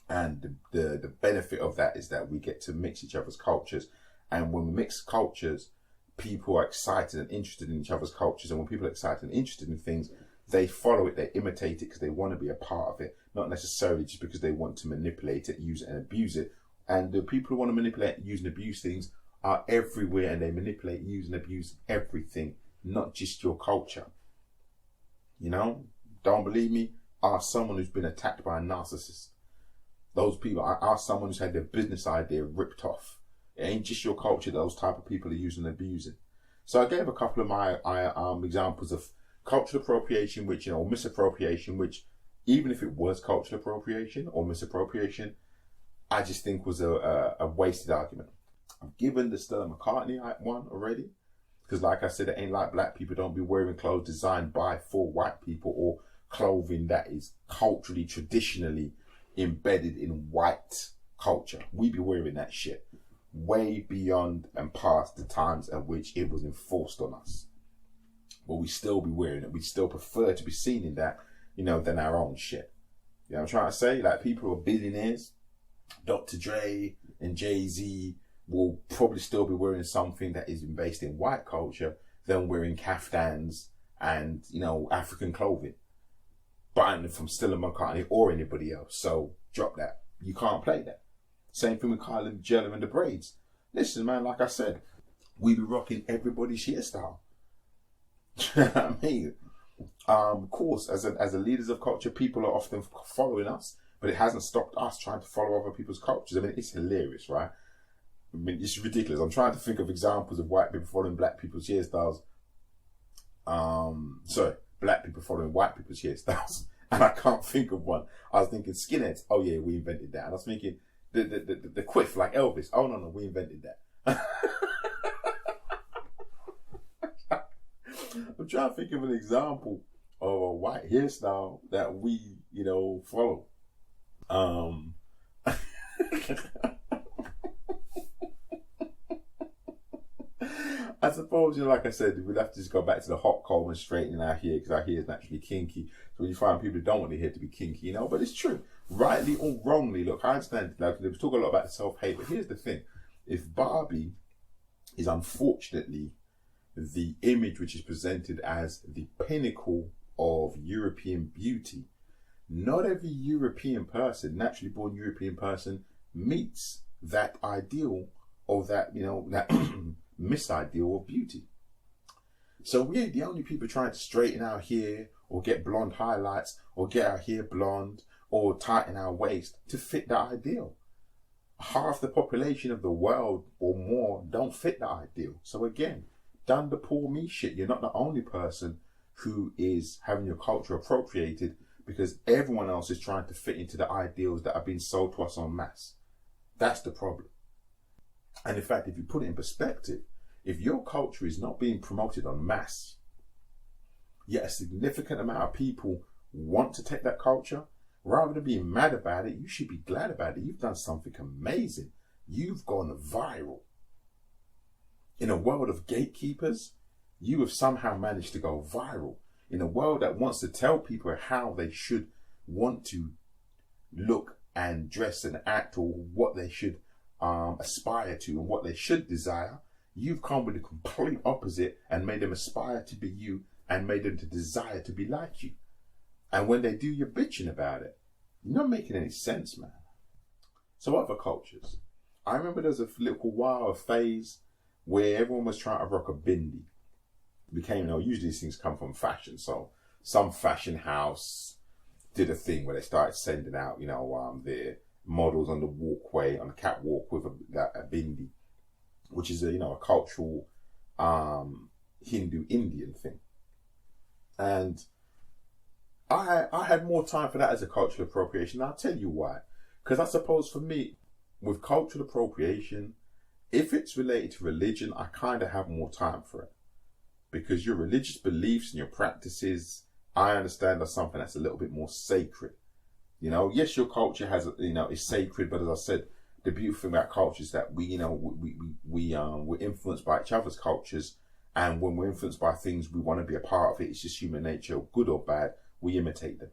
And the benefit of that is that we get to mix each other's cultures. And when we mix cultures, people are excited and interested in each other's cultures. And when people are excited and interested in things, they follow it, they imitate it because they want to be a part of it, not necessarily just because they want to manipulate it, use it and abuse it. And the people who want to manipulate, use and abuse things are everywhere, and they manipulate, use and abuse everything, not just your culture. You know, don't believe me? Ask someone who's been attacked by a narcissist. Those people, ask someone who's had their business idea ripped off. It ain't just your culture, those type of people are using and abusing. So I gave a couple of my examples of cultural appropriation, which, you know, misappropriation, which even if it was cultural appropriation or misappropriation, I just think was a wasted argument. I've given the Stella McCartney one already, because like I said, it ain't like black people don't be wearing clothes designed by for white people, or clothing that is culturally, traditionally embedded in white culture. We be wearing that shit way beyond and past the times at which it was enforced on us. But we still be wearing it. We still prefer to be seen in that, you know, than our own shit. You know what I'm trying to say? Like, people who are billionaires, Dr. Dre and Jay-Z, will probably still be wearing something that is based in white culture than wearing kaftans and, you know, African clothing. Buying it from Stella McCartney or anybody else. So drop that. You can't play that. Same thing with Kylie Jenner and the braids. Listen, man, like I said, we be rocking everybody's hairstyle. You know what I mean? Of course, as a leaders of culture, people are often following us, but it hasn't stopped us trying to follow other people's cultures. I mean, it's hilarious, right? I mean, it's ridiculous. I'm trying to think of examples of white people following black people's hairstyles. Black people following white people's hairstyles. And I can't think of one. I was thinking skinheads. Oh yeah, we invented that. And I was thinking the quiff like Elvis. Oh no, we invented that. I'm trying to think of an example of a white hairstyle that we, you know, follow. I suppose, you know, like I said, we'd have to just go back to the hot comb and straightening our hair, because our hair is naturally kinky. So you find people who don't want their hair to be kinky, you know, but it's true. Rightly or wrongly, look, I understand, like, they talk a lot about self-hate, but here's the thing. If Barbie is unfortunately the image which is presented as the pinnacle of European beauty, not every European person, naturally born European person, meets that ideal or that, that misideal of beauty. So we ain't the only people trying to straighten our hair or get blonde highlights or get our hair blonde or tighten our waist to fit that ideal. Half the population of the world or more don't fit that ideal. So again, done the poor me shit. You're not the only person who is having your culture appropriated because everyone else is trying to fit into the ideals that have been sold to us en masse. That's the problem. And in fact, if you put it in perspective, if your culture is not being promoted en masse, yet a significant amount of people want to take that culture, rather than being mad about it, you should be glad about it. You've done something amazing. You've gone viral. In a world of gatekeepers, you have somehow managed to go viral. In a world that wants to tell people how they should want to look and dress and act, or what they should aspire to and what they should desire, you've come with the complete opposite and made them aspire to be you and made them to desire to be like you. And when they do, you're bitching about it. You're not making any sense, man. So other cultures. I remember there was a little while, a phase where everyone was trying to rock a bindi. It became, usually these things come from fashion. So some fashion house did a thing where they started sending out, their models on the walkway, on the catwalk with a bindi, which is a cultural Hindu Indian thing. And I had more time for that as a cultural appropriation. I'll tell you why. Because I suppose for me, with cultural appropriation, if it's related to religion, I kind of have more time for it. Because your religious beliefs and your practices, I understand, are something that's a little bit more sacred. Yes, your culture has, is sacred, but as I said, the beautiful thing about culture is that we're influenced by each other's cultures, and when we're influenced by things, we want to be a part of it. It's just human nature, good or bad, we imitate them.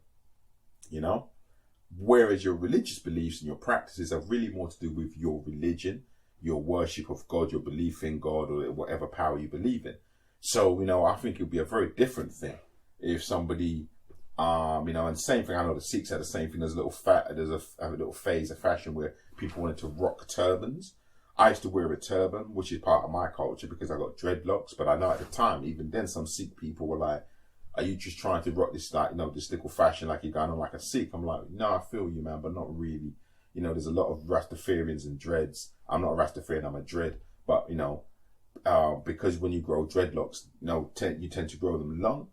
Whereas your religious beliefs and your practices are really more to do with your religion, your worship of God, your belief in God, or whatever power you believe in. So, I think it would be a very different thing if somebody, and same thing, I know the Sikhs had the same thing. There's a little phase of fashion where people wanted to rock turbans. I used to wear a turban, which is part of my culture because I got dreadlocks. But I know at the time, even then, some Sikh people were like, "Are you just trying to rock this, this little fashion like you're going on like a Sikh?" I'm like, "No, I feel you, man, but not really." There's a lot of Rastafarians and dreads. I'm not a Rastafarian, I'm a dread. But, because when you grow dreadlocks, you tend to grow them long.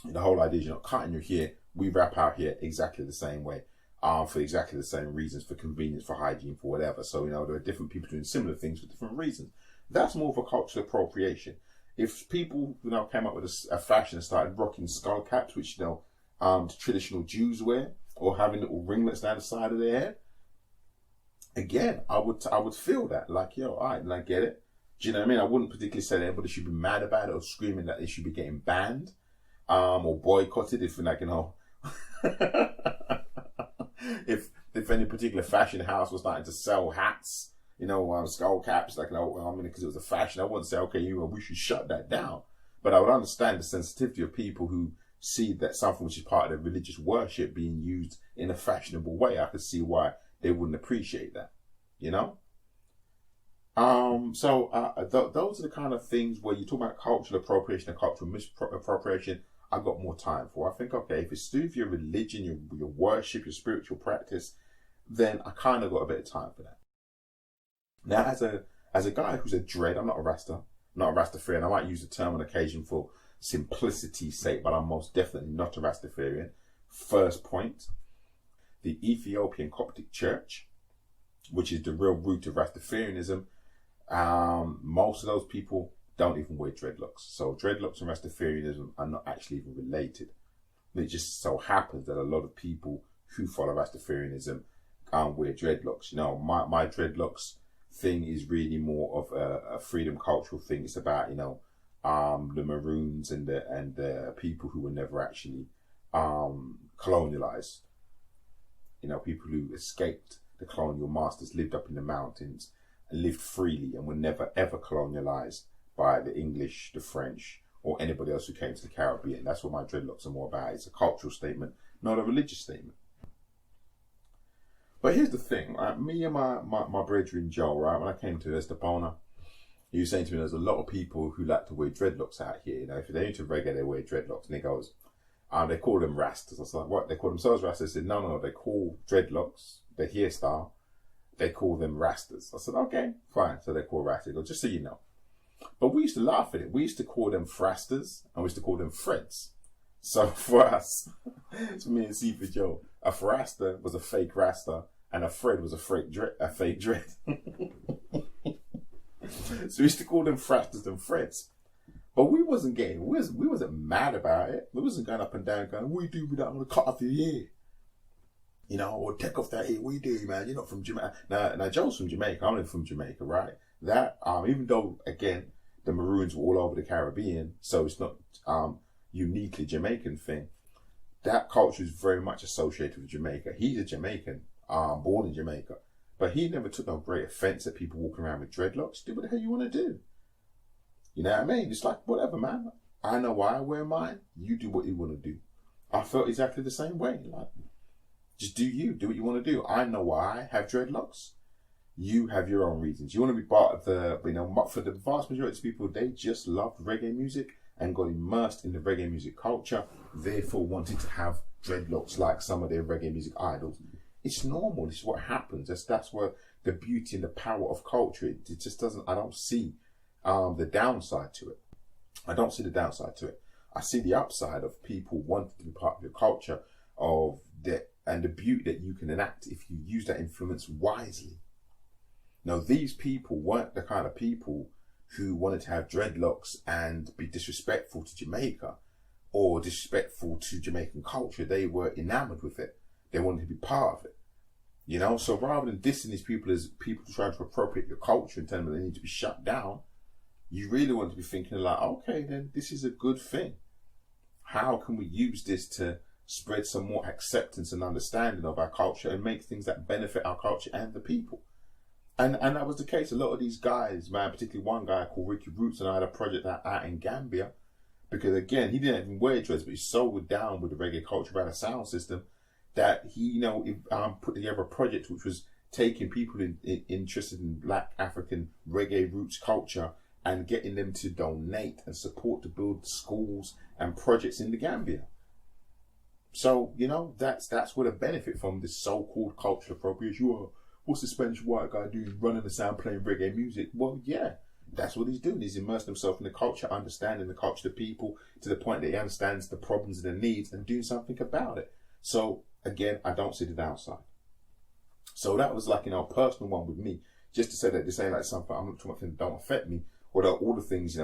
The whole idea is you're not cutting your hair. We wrap our hair exactly the same way, for exactly the same reasons, for convenience, for hygiene, for whatever. So, there are different people doing similar things for different reasons. That's more of a cultural appropriation. If people, came up with a fashion and started rocking skull caps, which, traditional Jews wear, or having little ringlets down the side of their hair, again, I would feel that, like, all right, and I get it. Do you know what I mean? I wouldn't particularly say that everybody should be mad about it or screaming that they should be getting banned, or boycotted if, if any particular fashion house was starting to sell hats, skull caps, because it was a fashion, I wouldn't say, okay, we should shut that down. But I would understand the sensitivity of people who see that something which is part of their religious worship being used in a fashionable way. I could see why they wouldn't appreciate that, those are the kind of things where you talk about cultural appropriation and cultural misappropriation. I've got more time for. I think, okay, if it's to do with your religion, your worship, your spiritual practice, then I kind of got a bit of time for that. Now, as a guy who's a dread, I'm not a Rastafarian. I might use the term on occasion for simplicity's sake, but I'm most definitely not a Rastafarian. First point, the Ethiopian Coptic Church, which is the real root of Rastafarianism, most of those people don't even wear dreadlocks. So dreadlocks and Rastafarianism are not actually even related. It just so happens that a lot of people who follow Rastafarianism wear dreadlocks. My dreadlocks thing is really more of a freedom cultural thing. It's about, the Maroons and the people who were never actually colonialized. People who escaped the colonial masters, lived up in the mountains and lived freely and were never ever colonialized by the English, the French, or anybody else who came to the Caribbean. That's what my dreadlocks are more about. It's a cultural statement, not a religious statement. But here's the thing, right? Me and my brethren Joe, right, when I came to Estepona, he was saying to me, there's a lot of people who like to wear dreadlocks out here. You know, if they're into reggae, they wear dreadlocks. And he goes, they call them rastas. I was like, what? They call themselves rastas? He said, no, they call dreadlocks, the hairstyle, they call them rastas. I said, okay, fine. So they call rastas. He goes, just so you know. But we used to laugh at it. We used to call them frastas, and we used to call them freds. So for us, it's me and Seafood Joe, a frasta was a fake rasta, and a fred was a fake dread. So we used to call them frastas and freds. But we wasn't we wasn't mad about it. We wasn't going up and down going, what do you do with that? I'm going to cut off your hair. You know, or take off that hair. What do you do, man? You're not from Jamaica. Now Joe's from Jamaica. I'm from Jamaica, right? That, even though, again, the Maroons were all over the Caribbean, so it's not uniquely Jamaican thing. That culture is very much associated with Jamaica. He's a Jamaican, born in Jamaica. But he never took no great offense at people walking around with dreadlocks. Do what the hell you want to do. You know what I mean? It's like, whatever, man. I know why I wear mine. You do what you want to do. I felt exactly the same way. Like, just do you. Do what you want to do. I know why I have dreadlocks. You have your own reasons. You want to be part of the, for the vast majority of people, they just loved reggae music and got immersed in the reggae music culture, therefore wanted to have dreadlocks like some of their reggae music idols. It's normal. It's what happens. That's where the beauty and the power of culture. It just doesn't. I don't see the downside to it. I don't see the downside to it. I see the upside of people wanting to be part of your culture, and the beauty that you can enact if you use that influence wisely. Now, these people weren't the kind of people who wanted to have dreadlocks and be disrespectful to Jamaica or disrespectful to Jamaican culture. They were enamored with it. They wanted to be part of it. You know, so rather than dissing these people as people trying to appropriate your culture and telling them they need to be shut down, you really want to be thinking like, okay, then this is a good thing. How can we use this to spread some more acceptance and understanding of our culture and make things that benefit our culture and the people? And that was the case. A lot of these guys, man, particularly one guy called Ricky Roots, and I had a project out in Gambia, because again, he didn't even wear dreads, but he's so down with the reggae culture about a sound system that he, put together a project which was taking people interested in Black African reggae roots culture and getting them to donate and support to build schools and projects in the Gambia. So, that's where the benefit from this so-called cultural appropriation. Well, what's the Spanish white guy doing, running the sound, playing reggae music? Well, yeah, that's what he's doing. He's immersed himself in the culture, understanding the culture of the people to the point that he understands the problems and the needs and doing something about it. So, again, I don't see the downside. So that was like, a personal one with me. Just to say that this ain't like something, I'm not talking about things that don't affect me, although all the things,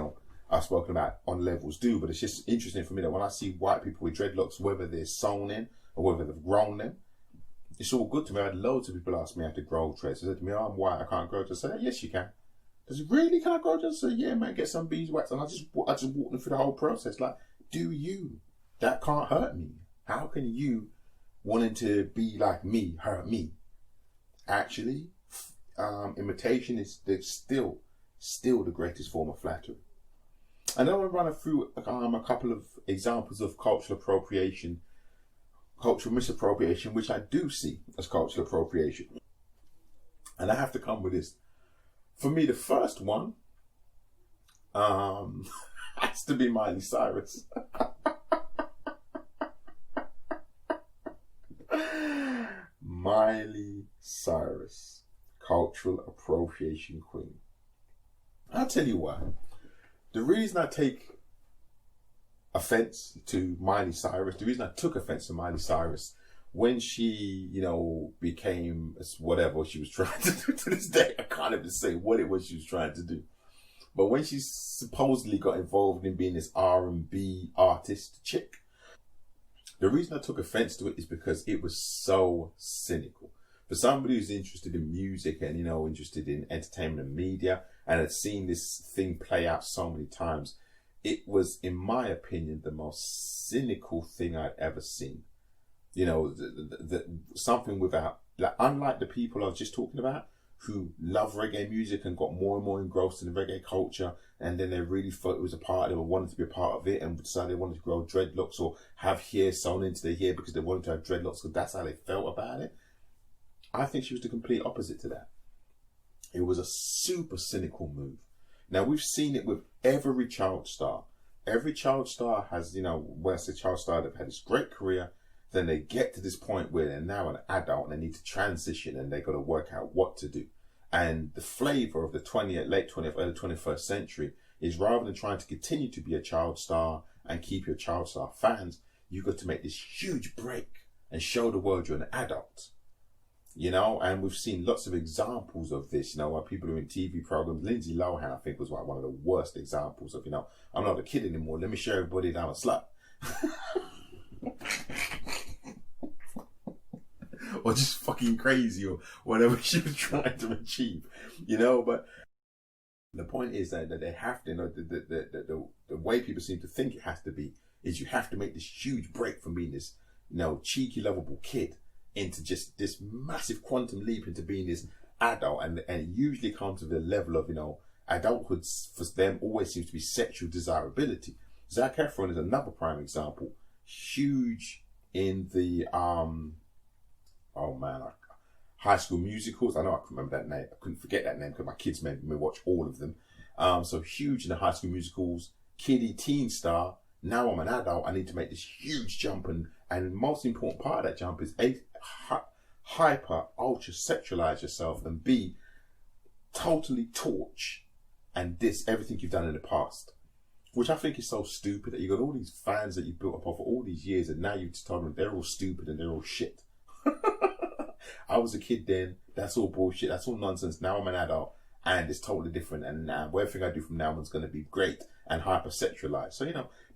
I've spoken about on levels do, but it's just interesting for me that when I see white people with dreadlocks, whether they're sewn in or whether they've grown them, it's all good to me. I had loads of people ask me how to grow dreads. They said to me, oh, I'm white, I can't grow dreads. I said, yes, you can. They said, really, can I grow dreads? I said, yeah, man, get some beeswax. And I just walk them through the whole process. Like, do you? That can't hurt me. How can you, wanting to be like me, hurt me? Actually, imitation is still the greatest form of flattery. And then I want to run through a couple of examples of cultural appropriation, cultural misappropriation, which I do see as cultural appropriation. And I have to come with this. For me, the first one has to be Miley Cyrus. Miley Cyrus, cultural appropriation queen. I'll tell you why. The reason I take offense to Miley Cyrus, the reason I took offense to Miley Cyrus when she, became whatever she was trying to do to this day, I can't even say what it was she was trying to do. But when she supposedly got involved in being this R&B artist chick, the reason I took offense to it is because it was so cynical. For somebody who's interested in music and, interested in entertainment and media and had seen this thing play out so many times, it was, in my opinion, the most cynical thing I'd ever seen. Something without, unlike the people I was just talking about, who love reggae music and got more and more engrossed in the reggae culture, and then they really thought it was a part, they wanted to be a part of it, and decided they wanted to grow dreadlocks or have hair sewn into their hair because they wanted to have dreadlocks because that's how they felt about it. I think she was the complete opposite to that. It was a super cynical move. Now, we've seen it with every child star. Every child star has, when I say child star, they've had this great career, then they get to this point where they're now an adult and they need to transition and they've got to work out what to do. And the flavor of the late 20th, early 21st century is, rather than trying to continue to be a child star and keep your child star fans, you've got to make this huge break and show the world you're an adult. And we've seen lots of examples of this, where people are in TV programs. Lindsay Lohan, I think, was one of the worst examples of, I'm not a kid anymore. Let me show everybody that I'm a slut. Or just fucking crazy or whatever she was trying to achieve, But the point is that they have to, the way people seem to think it has to be is you have to make this huge break from being this, cheeky, lovable kid into just this massive quantum leap into being this adult, and it usually comes with a level of, adulthood for them always seems to be sexual desirability. Zac Efron is another prime example, huge in the High School Musicals. I know I couldn't remember that name. I couldn't forget that name because my kids made me watch all of them. So huge in the High School Musicals, kiddie teen star. Now I'm an adult. I need to make this huge jump, and the most important part of that jump is A, hyper, ultra sexualize yourself, and B, totally torch and diss everything you've done in the past. Which I think is so stupid, that you got all these fans that you built up over all these years, and now you just told them they're all stupid and they're all shit. I was a kid then. That's all bullshit. That's all nonsense. Now I'm an adult and it's totally different. And now everything I do from now on is going to be great and hypersexualized. So,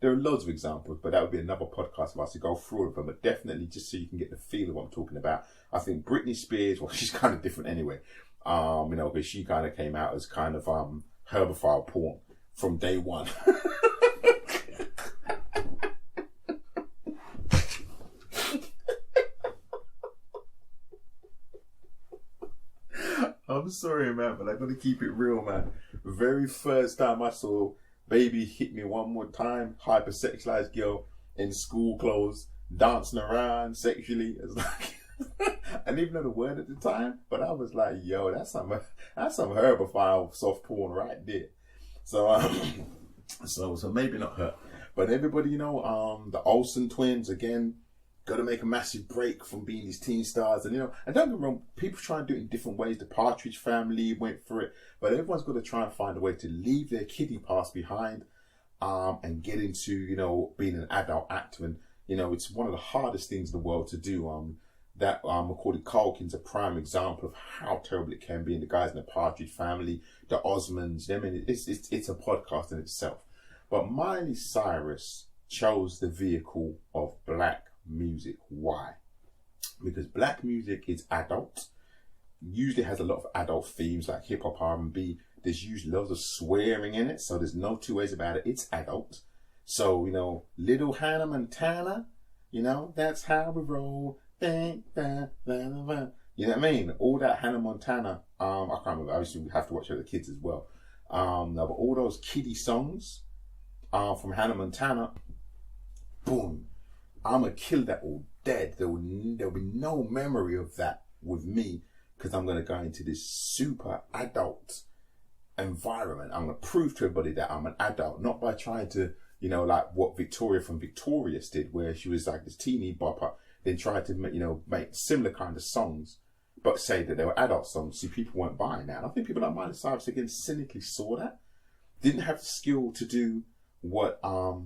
there are loads of examples, but that would be another podcast for us to go through all of them. But definitely, just so you can get the feel of what I'm talking about, I think Britney Spears, well, she's kind of different anyway. Because she kind of came out as kind of herbophile porn from day one. I'm sorry, man, but I gotta keep it real, man. The very first time I saw Baby Hit Me One More Time, hypersexualized girl in school clothes, dancing around sexually, it's like I didn't even know the word at the time, but I was like, yo, that's some herbophile soft porn right there. So so maybe not her, but everybody, the Olsen twins again. Got to make a massive break from being these teen stars, and and don't get me wrong, people try and do it in different ways. The Partridge Family went for it, but everyone's got to try and find a way to leave their kiddie past behind, and get into being an adult actor. And it's one of the hardest things in the world to do. That Macaulay Culkin's a prime example of how terrible it can be. And the guys in the Partridge Family, the Osmonds, I mean, it's a podcast in itself. But Miley Cyrus chose the vehicle of black music. Why? Because black music is adult, usually has a lot of adult themes like hip hop, R&B. There's usually lots of swearing in it, so there's no two ways about it. It's adult. So little Hannah Montana, that's how we roll. You know what I mean? All that Hannah Montana. I can't remember. Obviously, we have to watch it with the kids as well. No, but all those kiddie songs from Hannah Montana. Boom. I'm going to kill that all dead. There'll be no memory of that with me, because I'm going to go into this super adult environment. I'm going to prove to everybody that I'm an adult, not by trying to, like what Victoria from Victorious did, where she was like this teeny bopper, then tried to, make similar kind of songs, but say that they were adult songs. See, people weren't buying that. And I think people like Miley Cyrus again cynically saw that, didn't have the skill to do what, oh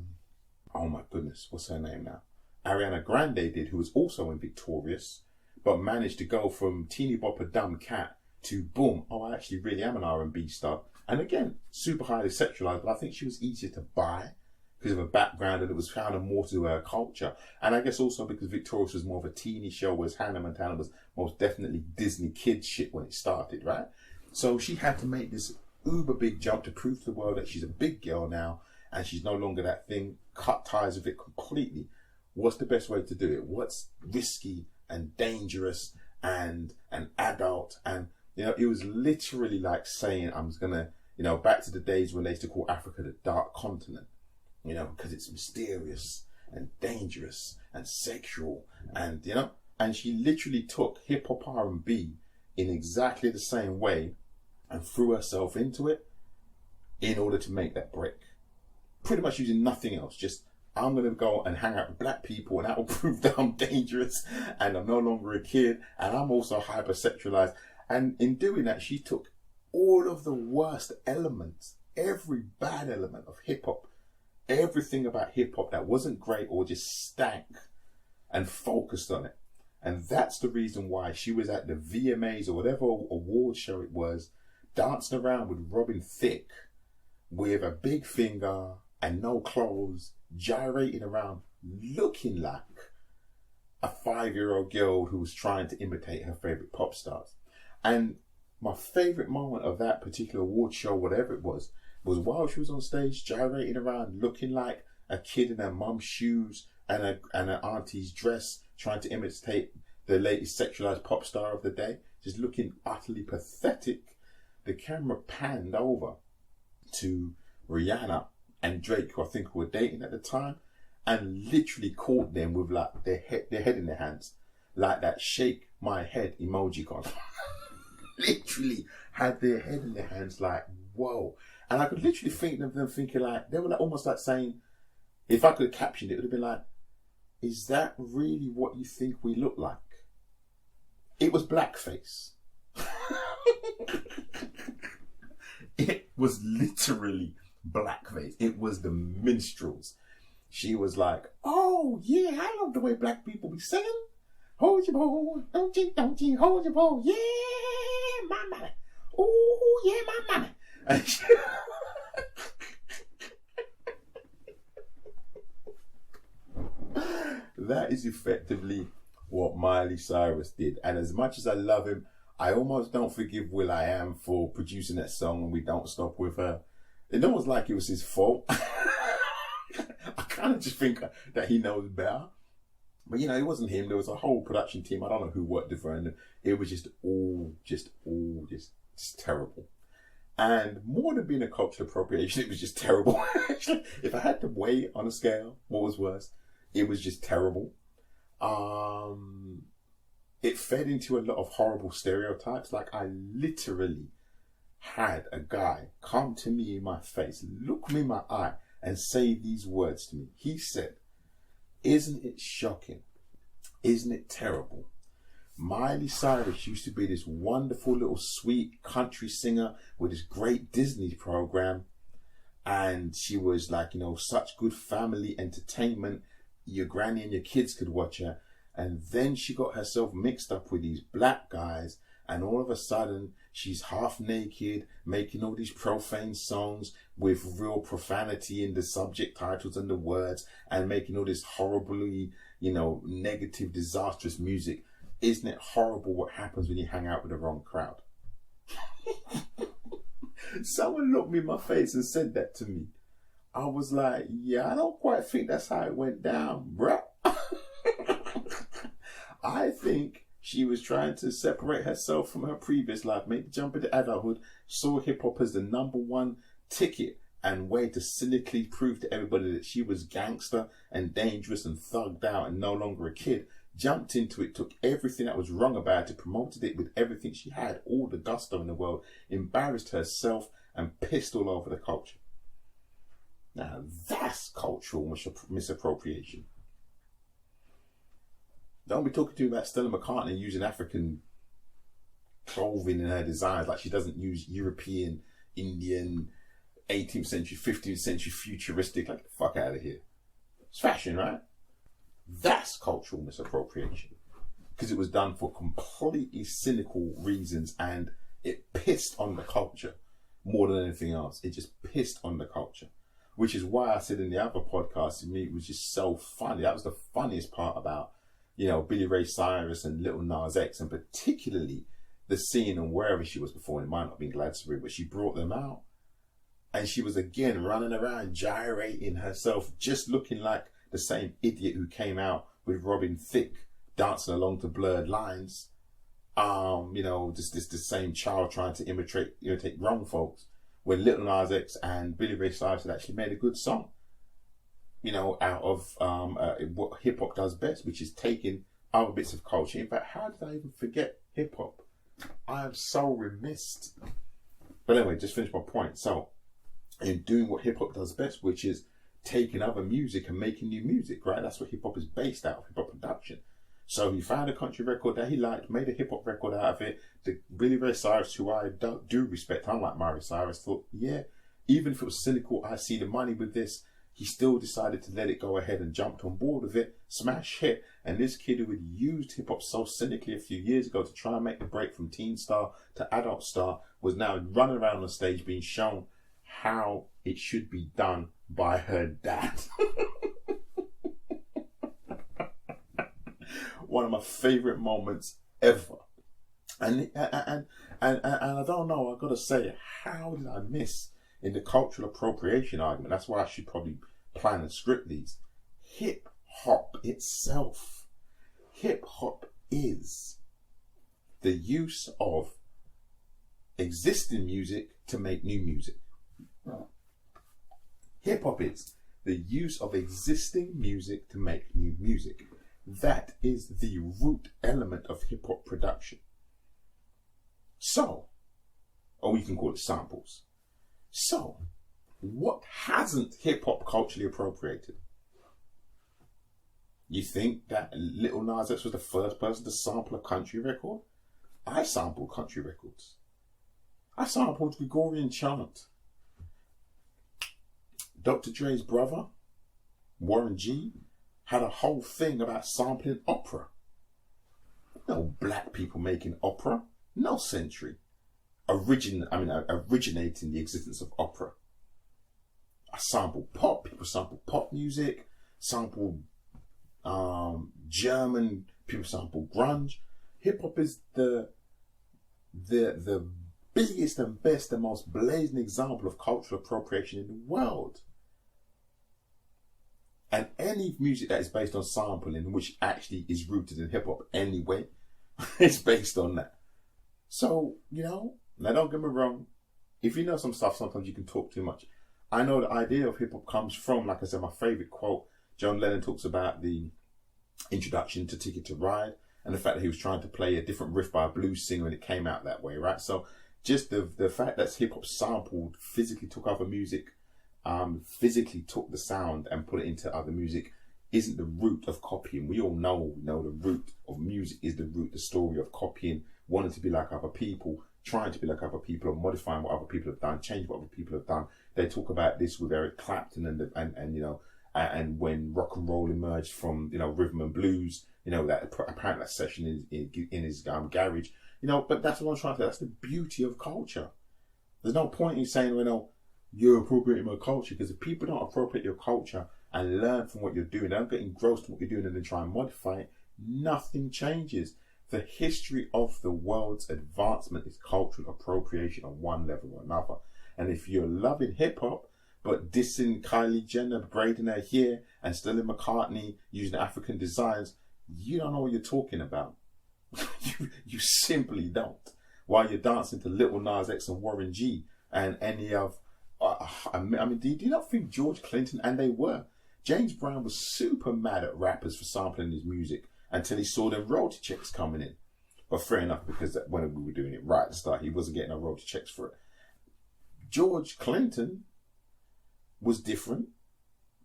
my goodness, what's her name now? Ariana Grande did, who was also in Victorious, but managed to go from teeny bopper dumb cat to boom, oh, I actually really am an R&B star. And again, super highly sexualized, but I think she was easier to buy because of her background, and it was kind of more to her culture. And I guess also because Victorious was more of a teeny show, whereas Hannah Montana was most definitely Disney kids shit when it started, right? So she had to make this uber big jump to prove to the world that she's a big girl now, and she's no longer that thing, cut ties with it completely. What's the best way to do it? What's risky and dangerous and an adult, and You know, it was literally like saying, I'm gonna, you know, back to the days when they used to call Africa the Dark Continent, you know, because it's mysterious and dangerous and sexual, and, you know, and she literally took hip hop R&B in exactly the same way and threw herself into it in order to make that break. Pretty much using nothing else, just, I'm going to go and hang out with black people and that will prove that I'm dangerous and I'm no longer a kid and I'm also hypersexualized. And in doing that, she took all of the worst elements, every bad element of hip hop, everything about hip hop that wasn't great or just stank, and focused on it. And that's the reason why she was at the VMAs or whatever award show it was, dancing around with Robin Thicke with a big finger and no clothes, gyrating around, looking like a 5-year-old girl who was trying to imitate her favorite pop stars. And my favorite moment of that particular award show, whatever it was while she was on stage gyrating around, looking like a kid in her mum's shoes and her auntie's dress, trying to imitate the latest sexualized pop star of the day, just looking utterly pathetic. The camera panned over to Rihanna and Drake, who I think were dating at the time, and literally caught them with like their head in their hands, like that shake my head emoji gone. Literally had their head in their hands, like, whoa. And I could literally think of them thinking, like, they were like almost like saying, if I could have captioned it, it would have been like, is that really what you think we look like? It was blackface. It was literally blackface. It was the minstrels. She was like, oh yeah, I love the way black people be singing. Hold your bowl, don't you hold your bowl. Yeah, my mama. Oh yeah, my mama. And that is effectively what Miley Cyrus did. And as much as I love him, I almost don't forgive will.i.am for producing that song and we don't stop with her. It almost like it was his fault. I kind of just think that he knows better. But you know, it wasn't him. There was a whole production team. I don't know who worked with her, and it was just terrible. And more than being a cultural appropriation, it was just terrible. If I had to weigh on a scale, what was worse? It was just terrible. It fed into a lot of horrible stereotypes. Like, I literally had a guy come to me in my face, look me in my eye, and say these words to me. He said, isn't it shocking? Isn't it terrible? Miley Cyrus used to be this wonderful little sweet country singer with this great Disney program. And she was like, you know, such good family entertainment. Your granny and your kids could watch her. And then she got herself mixed up with these black guys. And all of a sudden, she's half naked, making all these profane songs with real profanity in the subject titles and the words, and making all this horribly, you know, negative, disastrous music. Isn't it horrible what happens when you hang out with the wrong crowd? Someone looked me in my face and said that to me. I was like, yeah, I don't quite think that's how it went down, bruh. I think she was trying to separate herself from her previous life, make the jump into adulthood, saw hip hop as the #1 ticket and way to cynically prove to everybody that she was gangster and dangerous and thugged out and no longer a kid. Jumped into it, took everything that was wrong about it, promoted it with everything she had, all the gusto in the world, embarrassed herself and pissed all over the culture. Now that's cultural misappropriation. Don't be talking to me about Stella McCartney using African clothing in her designs like she doesn't use European, Indian, 18th century, 15th century futuristic. Like, the fuck out of here. It's fashion, right? That's cultural misappropriation. Because it was done for completely cynical reasons and it pissed on the culture more than anything else. It just pissed on the culture. Which is why I said in the other podcast, to me, it was just so funny. That was the funniest part about, you know, Billy Ray Cyrus and Little Nas X, and particularly the scene and wherever she was before. It might not have been Glastonbury, but she brought them out. And she was again running around, gyrating herself, just looking like the same idiot who came out with Robin Thicke dancing along to Blurred Lines. this same child trying to imitate wrong folks, when Little Nas X and Billy Ray Cyrus had actually made a good song, out of what hip hop does best, which is taking other bits of culture. In fact, how did I even forget hip hop? I am so remiss. But anyway, just finish my point. So, in doing what hip hop does best, which is taking other music and making new music, right? That's what hip hop is based out of, hip hop production. So he found a country record that he liked, made a hip hop record out of it. The Billy Ray Cyrus, who I do respect, unlike Miley Cyrus, thought, yeah, even if it was cynical, I see the money with this. He still decided to let it go ahead and jumped on board with it. Smash hit. And this kid who had used hip hop so cynically a few years ago to try and make the break from teen star to adult star was now running around on the stage being shown how it should be done by her dad. One of my favorite moments ever. And I don't know, I've got to say, how did I miss in the cultural appropriation argument? That's why I should probably plan and script these. Hip hop itself. Hip hop is the use of existing music to make new music. Hip hop is the use of existing music to make new music. That is the root element of hip hop production. So, or we can call it samples. So, what hasn't hip hop culturally appropriated? You think that Little Nas X was the first person to sample a country record? I sampled country records. I sampled Gregorian chant. Dr. Dre's brother, Warren G, had a whole thing about sampling opera. No black people making opera. No century. Originating the existence of opera. I sampled pop. People sampled pop music. Sampled German. People sampled grunge. Hip hop is the biggest and best and most blazing example of cultural appropriation in the world. And any music that is based on sampling, which actually is rooted in hip hop anyway, it's based on that. So, now don't get me wrong. If you know some stuff, sometimes you can talk too much. I know the idea of hip hop comes from, like I said, my favorite quote. John Lennon talks about the introduction to Ticket to Ride and the fact that he was trying to play a different riff by a blues singer and it came out that way, right? So just the fact that hip hop sampled, physically took other music, physically took the sound and put it into other music isn't the root of copying. We all know the root of music is the story of copying, wanting to be like other people, trying to be like other people, or modifying what other people have done, change what other people have done. They talk about this with Eric Clapton and when rock and roll emerged from rhythm and blues, that apparently that session in his garage, but that's what I'm trying to say. That's the beauty of culture. There's no point in saying, you're appropriating my culture, because if people don't appropriate your culture and learn from what you're doing, they don't get engrossed in what you're doing and then try and modify it, nothing changes. The history of the world's advancement is cultural appropriation on one level or another. And if you're loving hip hop, but dissing Kylie Jenner, braiding her hair, and Stella McCartney using African designs, you don't know what you're talking about. you simply don't. While you're dancing to Little Nas X and Warren G and any of, do you not think George Clinton, and they were, James Brown was super mad at rappers for sampling his music until he saw them royalty checks coming in. But fair enough, because when we were doing it right at the start, he wasn't getting no royalty checks for it. George Clinton was different,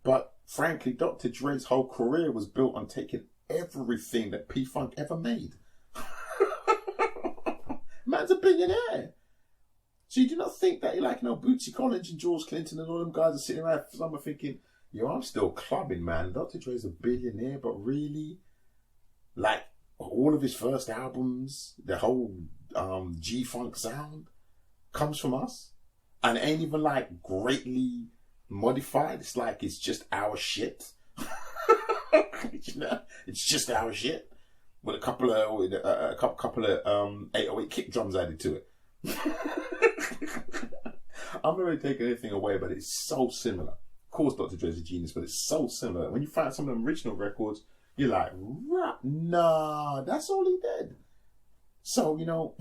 but frankly, Dr. Dre's whole career was built on taking everything that P-Funk ever made. Man's a billionaire. So you do not think that Bootsy Collins and George Clinton and all them guys are sitting around somewhere thinking, I'm still clubbing, man. Dr. Dre's a billionaire, but really, all of his first albums, the whole G-Funk sound comes from us. And it ain't even greatly modified. It's it's just our shit. It's just our shit. With a couple of 808 kick drums added to it. I'm not really taking anything away, but it's so similar. Of course, Dr. Dre's a genius, but it's so similar. When you find some of them original records, you're like, nah, that's all he did. So,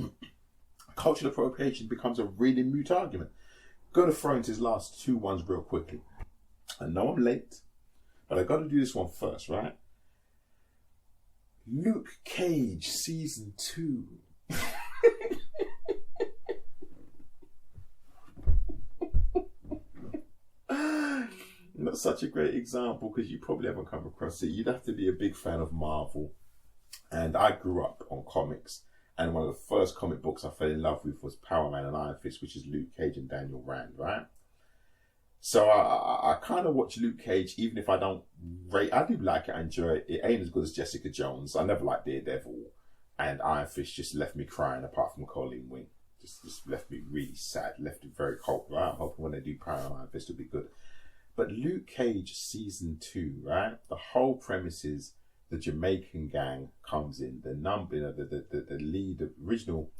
cultural appropriation becomes a really moot argument. Going to throw into his last two ones real quickly. I know I'm late, but I got to do this one first, right? Luke Cage season 2. Not such a great example because you probably haven't come across it. You'd have to be a big fan of Marvel. And I grew up on comics. And one of the first comic books I fell in love with was Power Man and Iron Fist, which is Luke Cage and Daniel Rand, right? So I kind of watch Luke Cage, even if I don't rate. I do like it, I enjoy it. It ain't as good as Jessica Jones. I never liked Daredevil. And Iron Fist just left me crying, apart from Colleen Wing. Just left me really sad, left it very cold, right? I'm hoping when they do Power Man and Iron Fist, it'll be good. But Luke Cage season 2, right? The whole premise is the Jamaican gang comes in. The lead, the original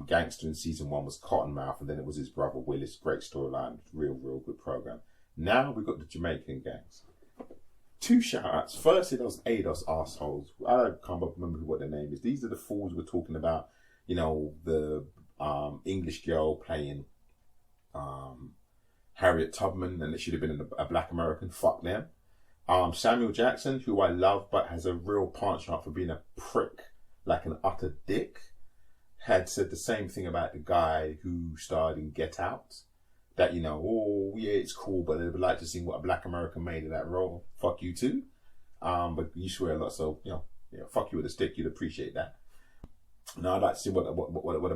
gangster in season 1 was Cottonmouth, and then it was his brother Willis. Great storyline, real good program. Now we've got the Jamaican gangs. 2 shout outs. Firstly, those ADOS assholes. I don't come up remember what their name is. These are the fools we're talking about. The English girl playing Harriet Tubman, and it should have been a black American. Fuck them. Samuel Jackson, who I love but has a real punch up for being a prick, like an utter dick, had said the same thing about the guy who starred in Get Out. That, oh yeah, it's cool, but they would like to see what a black American made of that role. Fuck you too. But you swear a lot, so fuck you with a stick. You'd appreciate that. Now I'd like to see what a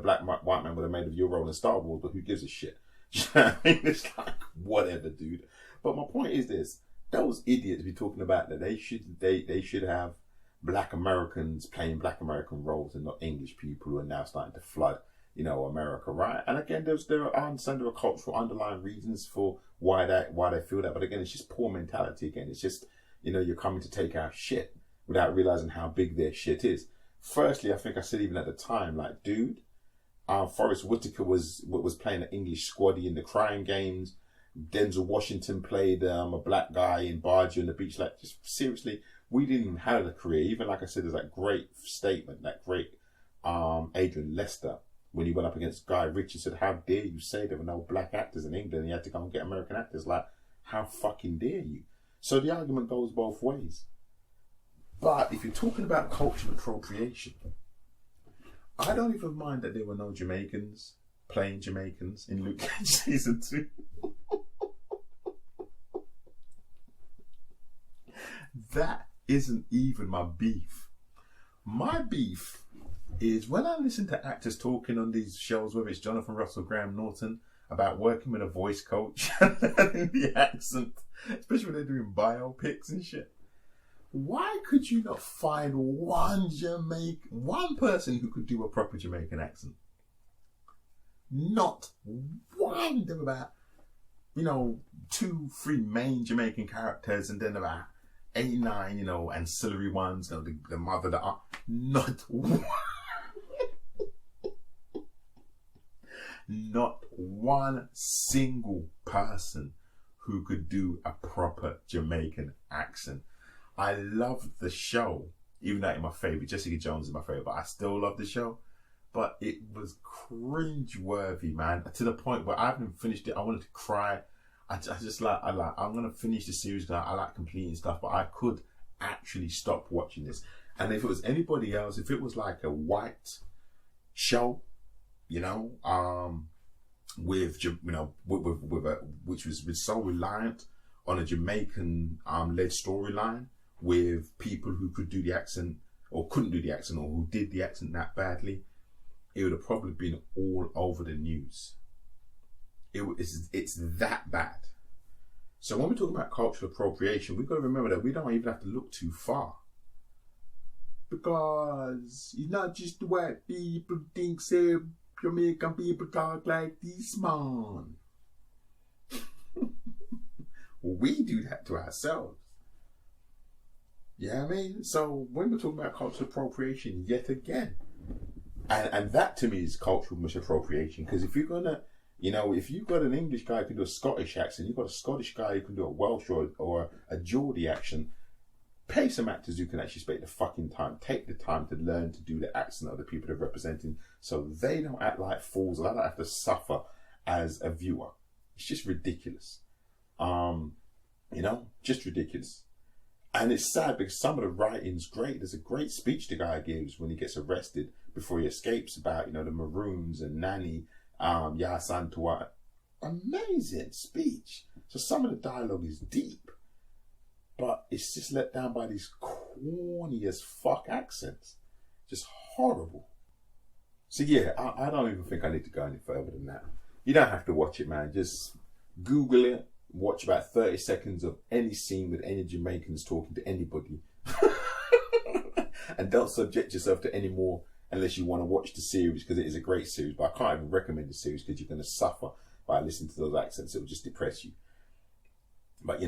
black white man would have made of your role in Star Wars, but who gives a shit? I mean, it's like whatever, dude. But my point is this: those idiots be talking about that they should have black Americans playing black American roles and not English people who are now starting to flood, America, right? And again, there are cultural underlying reasons for why they feel that. But again, it's just poor mentality. Again, it's just you're coming to take our shit without realizing how big their shit is. Firstly, I think I said even at the time, like, dude, Forrest Whitaker was playing an English squaddy in the Crying Games. Denzel Washington played a black guy in Barger on the Beach. Like, just seriously, we didn't even have a career. Even like I said, there's that great statement, that great Adrian Lester, when he went up against Guy Ritchie, said, "How dare you say there were no black actors in England? He had to go and get American actors." Like, how fucking dare you? So the argument goes both ways. But if you're talking about cultural appropriation, I don't even mind that there were no Jamaicans playing Jamaicans in Luke Cage season 2. That isn't even my beef. My beef is when I listen to actors talking on these shows, whether it's Jonathan Russell, Graham Norton, about working with a voice coach and the accent, especially when they're doing biopics and shit. Why could you not find one person who could do a proper Jamaican accent? Not one. There were about, 2-3 main Jamaican characters, and then about 8-9, ancillary ones, the mother, the aunt. Not one. Not one single person who could do a proper Jamaican accent. I love the show, even though it's my favourite. Jessica Jones is my favourite, but I still love the show. But it was cringe-worthy, man, to the point where I haven't finished it. I wanted to cry. I'm going to finish the series because I like completing stuff, but I could actually stop watching this. And if it was anybody else, if it was like a white show, which was so reliant on a Jamaican led storyline with people who could do the accent or couldn't do the accent, or who did the accent that badly, it would have probably been all over the news. It's that bad. So when we're talking about cultural appropriation, we've got to remember that we don't even have to look too far. Because it's not just the white people think say Jamaican people talk like this, man. We do that to ourselves. Yeah, I mean? So when we're talking about cultural appropriation, yet again, and that to me is cultural misappropriation, because if you're gonna, if you've got an English guy who can do a Scottish accent, you've got a Scottish guy who can do a Welsh or a Geordie accent, Pay some actors who can actually spend the fucking time. Take the time to learn to do the accent of the people they're representing, so they don't act like fools. I don't have to suffer as a viewer. It's just ridiculous. Just ridiculous. And it's sad because some of the writing's great. There's a great speech the guy gives when he gets arrested before he escapes about, the Maroons and Nani, Ya Santua. Amazing speech. So some of the dialogue is deep, but it's just let down by these corny as fuck accents. Just horrible. So yeah, I don't even think I need to go any further than that. You don't have to watch it, man. Just Google it. Watch about 30 seconds of any scene with any Jamaicans talking to anybody. And don't subject yourself to any more unless you want to watch the series, because it is a great series. But I can't even recommend the series because you're going to suffer by listening to those accents. It will just depress you. But,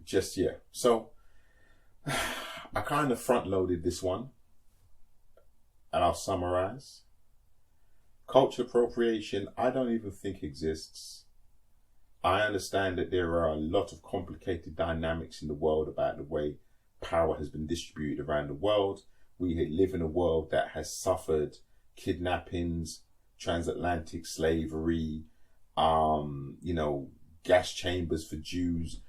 just, yeah. So, I kind of front-loaded this one. And I'll summarize. Cultural appropriation, I don't even think exists. I understand that there are a lot of complicated dynamics in the world about the way power has been distributed around the world. We live in a world that has suffered kidnappings, transatlantic slavery, gas chambers for Jews.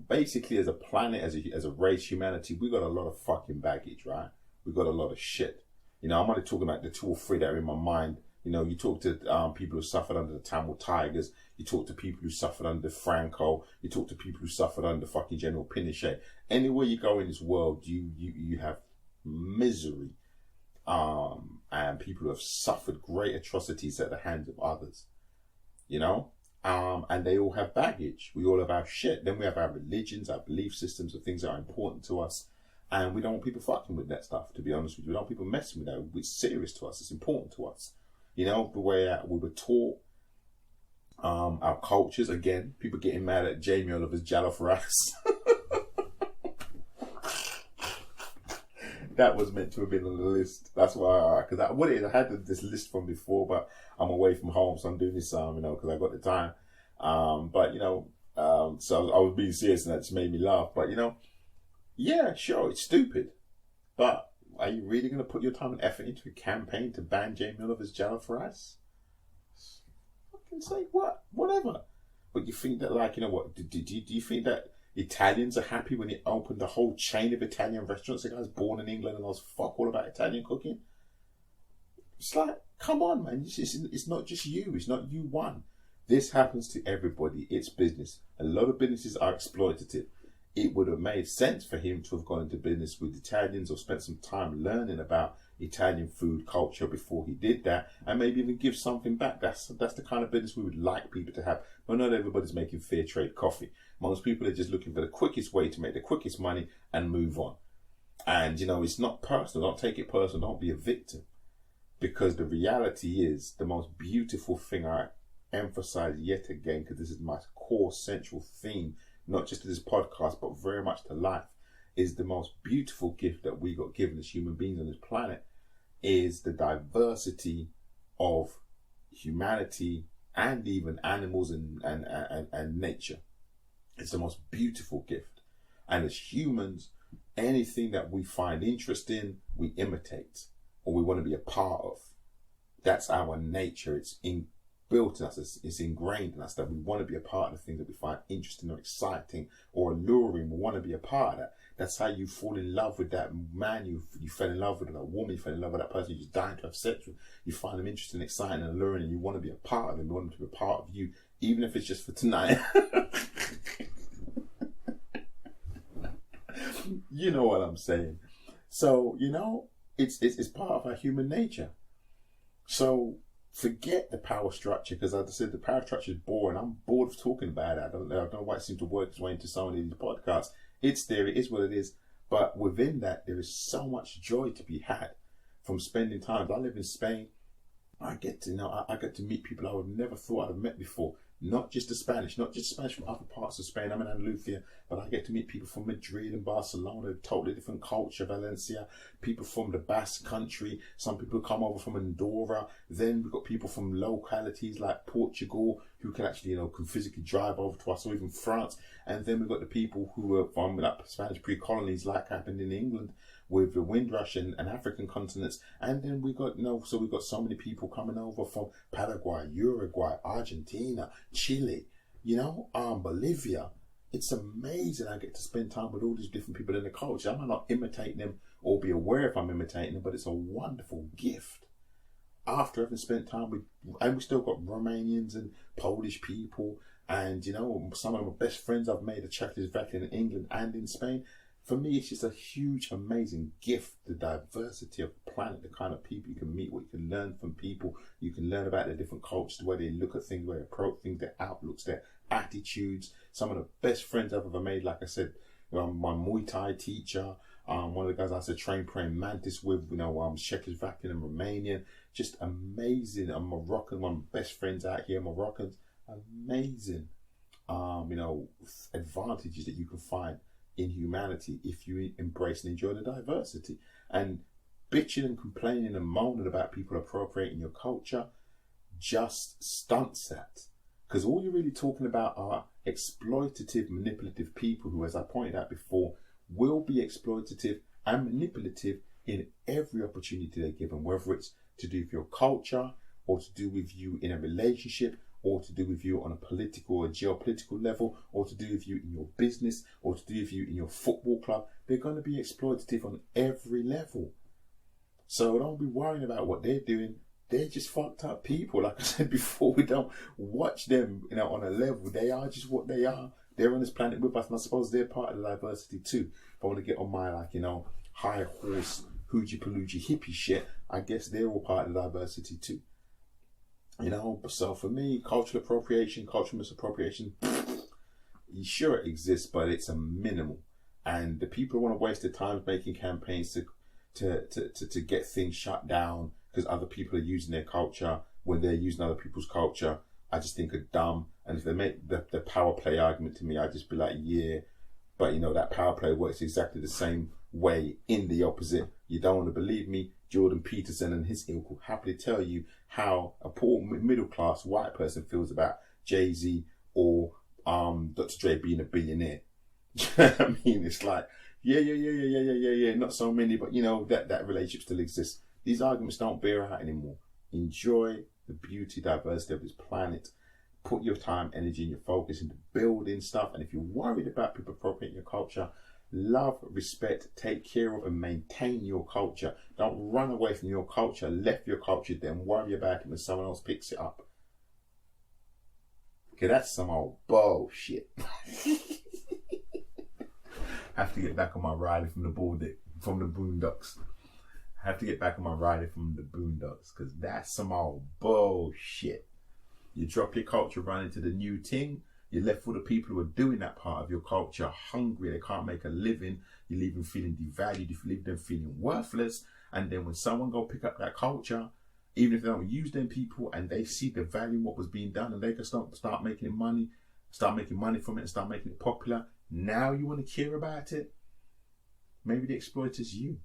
Basically as a planet, as a race, humanity, we got a lot of fucking baggage, right? We got a lot of shit. I'm only talking about the 2 or 3 that are in my mind. You talk to people who suffered under the Tamil Tigers. You talk to people who suffered under Franco. You talk to people who suffered under fucking General Pinochet. Anywhere you go in this world, you have misery. And people who have suffered great atrocities at the hands of others. And they all have baggage. We all have our shit. Then we have our religions, our belief systems, the things that are important to us. And we don't want people fucking with that stuff, to be honest with you. We don't want people messing with that. It's serious to us. It's important to us. The way we were taught, our cultures, again, people getting mad at Jamie Oliver's jollof rice. That was meant to have been on the list. That's why, I had this list from before, but I'm away from home, so I'm doing this, because I got the time. So I was being serious and that just made me laugh. But, yeah, sure, it's stupid. But are you really going to put your time and effort into a campaign to ban Jamie Oliver's jollof rice? Fucking say what? Whatever. But you think that, do you think that Italians are happy when he opened a whole chain of Italian restaurants? The guy's born in England and knows fuck all about Italian cooking. It's like, come on, man. It's not just you. It's not you one. This happens to everybody. It's business. A lot of businesses are exploitative. It would have made sense for him to have gone into business with Italians or spent some time learning about Italian food culture before he did that, and maybe even give something back. That's the kind of business we would like people to have. But not everybody's making fair trade coffee. Most people are just looking for the quickest way to make the quickest money and move on. And, it's not personal. Don't take it personal. Don't be a victim. Because the reality is, the most beautiful thing I emphasize yet again, because this is my core central theme, not just to this podcast, but very much to life, is the most beautiful gift that we got given as human beings on this planet is the diversity of humanity and even animals and nature. It's the most beautiful gift. And as humans, anything that we find interest in, we imitate or we want to be a part of. That's our nature. It's built in us, it's ingrained in us that we want to be a part of the things that we find interesting or exciting or alluring. We want to be a part of that. That's how you fall in love with that man you fell in love with, or that woman you fell in love with, that person you're just dying to have sex with. You find them interesting, exciting and alluring, and you want to be a part of them. You want them to be a part of you, even if it's just for tonight. You know what I'm saying. So, it's part of our human nature. So forget the power structure, because as I said, the power structure is boring. I'm bored of talking about it. I don't know why it seems to work its way into so many of these podcasts. It's there, it is what it is. But within that, there is so much joy to be had from spending time. I live in Spain. I get to meet people I would never thought I'd have met before. Not just the Spanish from other parts of Spain. I'm in Andalusia, but I get to meet people from Madrid and Barcelona, totally different culture, Valencia, people from the Basque country, some people come over from Andorra, then we've got people from localities like Portugal who can actually, can physically drive over to us, or even France. And then we've got the people who are from like Spanish pre-colonies, like happened in England with the Windrush and African continents. And then we got, so we've got so many people coming over from Paraguay, Uruguay, Argentina, Chile, Bolivia. It's amazing. I get to spend time with all these different people in the culture. I might not imitate them or be aware if I'm imitating them, but it's a wonderful gift. After having spent time with, and we still got Romanians and Polish people, and some of my best friends I've made are Czechoslovakian in England and in Spain. For me, it's just a huge, amazing gift, the diversity of the planet, the kind of people you can meet, what you can learn from people. You can learn about their different cultures, the way they look at things, the way they approach things, their outlooks, their attitudes. Some of the best friends I've ever made, like I said, my Muay Thai teacher, one of the guys I used to train praying mantis with, Czechoslovakian and Romanian, just amazing. I'm Moroccan, one of my best friends out here, Moroccans, amazing, advantages that you can find in humanity if you embrace and enjoy the diversity. And bitching and complaining and moaning about people appropriating your culture just stunts that. Because all you're really talking about are exploitative, manipulative people who, as I pointed out before, will be exploitative and manipulative in every opportunity they're given, whether it's to do with your culture, or to do with you in a relationship, or to do with you on a political or geopolitical level, or to do with you in your business, or to do with you in your football club. They're going to be exploitative on every level. So don't be worrying about what they're doing. They're just fucked up people. Like I said before, we don't watch them, on a level. They are just what they are. They're on this planet with us, and I suppose they're part of the diversity too. If I want to get on my, high horse, hoochie paloochie hippie shit, I guess they're all part of the diversity too. So for me, cultural appropriation, cultural misappropriation, sure it exists, but it's a minimal. And the people who want to waste their time making campaigns to get things shut down because other people are using their culture when they're using other people's culture, I just think are dumb. And if they make the power play argument to me, I just be like, yeah, but that power play works exactly the same way in the opposite. You don't want to believe me? Jordan Peterson and his ilk will happily tell you how a poor middle class white person feels about Jay-Z or Dr. Dre being a billionaire. I mean, it's like, yeah. Not so many, but that relationship still exists. These arguments don't bear out anymore. Enjoy the beauty, diversity of this planet. Put your time, energy, and your focus into building stuff. And if you're worried about people appropriating your culture, love, respect, take care of, and maintain your culture. Don't run away from your culture, left your culture, then worry about it when someone else picks it up. Okay, that's some old bullshit. Have to get back on my riding from the boondocks. Have to get back on my riding from the boondocks, because that's some old bullshit. You drop your culture, run into the new thing. You're left with the people who are doing that part of your culture hungry. They can't make a living. You leave them feeling devalued. You leave them feeling worthless. And then when someone go pick up that culture, even if they don't use them people and they see the value in what was being done and they can start making money from it and start making it popular, now you want to care about it? Maybe the exploiter's you.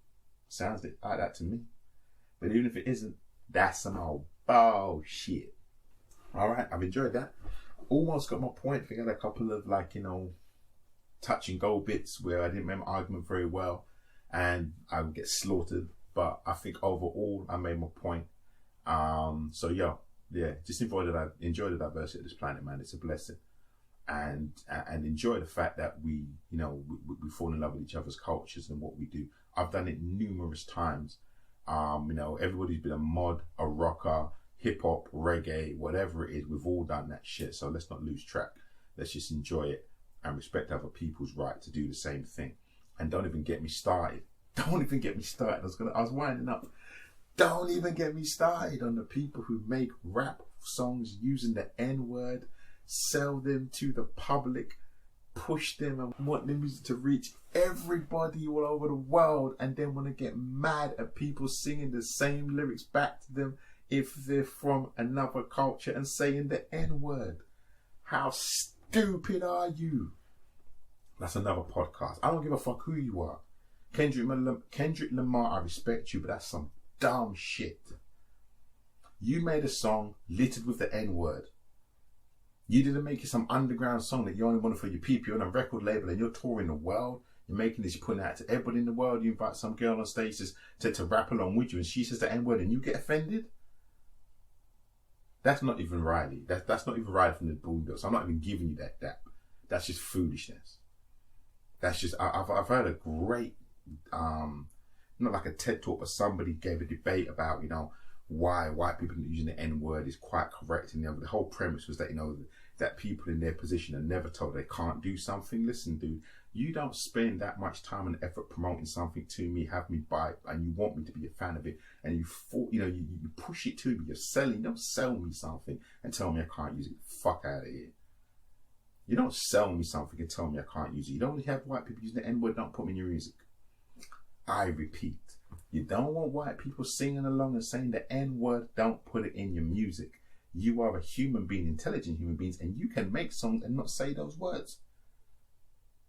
Sounds like that to me. But even if it isn't, that's some old bullshit. All right, I've enjoyed that. Almost got my point. I think I had a couple of touch and go bits where I didn't remember argument very well and I would get slaughtered. But I think overall I made my point. Just enjoy the diversity of this planet, man. It's a blessing. And enjoy the fact that we fall in love with each other's cultures and what we do. I've done it numerous times. Everybody's been a mod, a rocker, hip hop, reggae, whatever it is. We've all done that shit. So let's not lose track. Let's just enjoy it and respect other people's right to do the same thing. And don't even get me started. Don't even get me started. I was winding up. Don't even get me started on the people who make rap songs using the N-word, sell them to the public, push them and want the music to reach everybody all over the world, and then want to get mad at people singing the same lyrics back to them if they're from another culture and saying the N-word. How stupid are you? That's another podcast. I don't give a fuck who you are. Kendrick Lamar, I respect you, but that's some dumb shit. You made a song littered with the N-word. You didn't make it some underground song that you only wanted for your people. You're on a record label and you're touring the world. You're making this, you're putting it out to everybody in the world. You invite some girl on stage to rap along with you and she says the N-word and you get offended. That's not even Riley. That's not even Riley from the Bulldogs. I'm not even giving you that. That's just foolishness. That's just, I've heard a great, not like a TED talk, but somebody gave a debate about, why white people using the N-word is quite correct. And the whole premise was that, that people in their position are never told they can't do something. Listen, dude, you don't spend that much time and effort promoting something to me, have me buy it, and you want me to be a fan of it, and you push it to me, you're selling, you don't sell me something and tell me I can't use it. Fuck out of here. You don't sell me something and tell me I can't use it. You don't have white people using the N-word, don't put me in your music. I repeat, you don't want white people singing along and saying the N-word, don't put it in your music. You are a human being, intelligent human beings, and you can make songs and not say those words.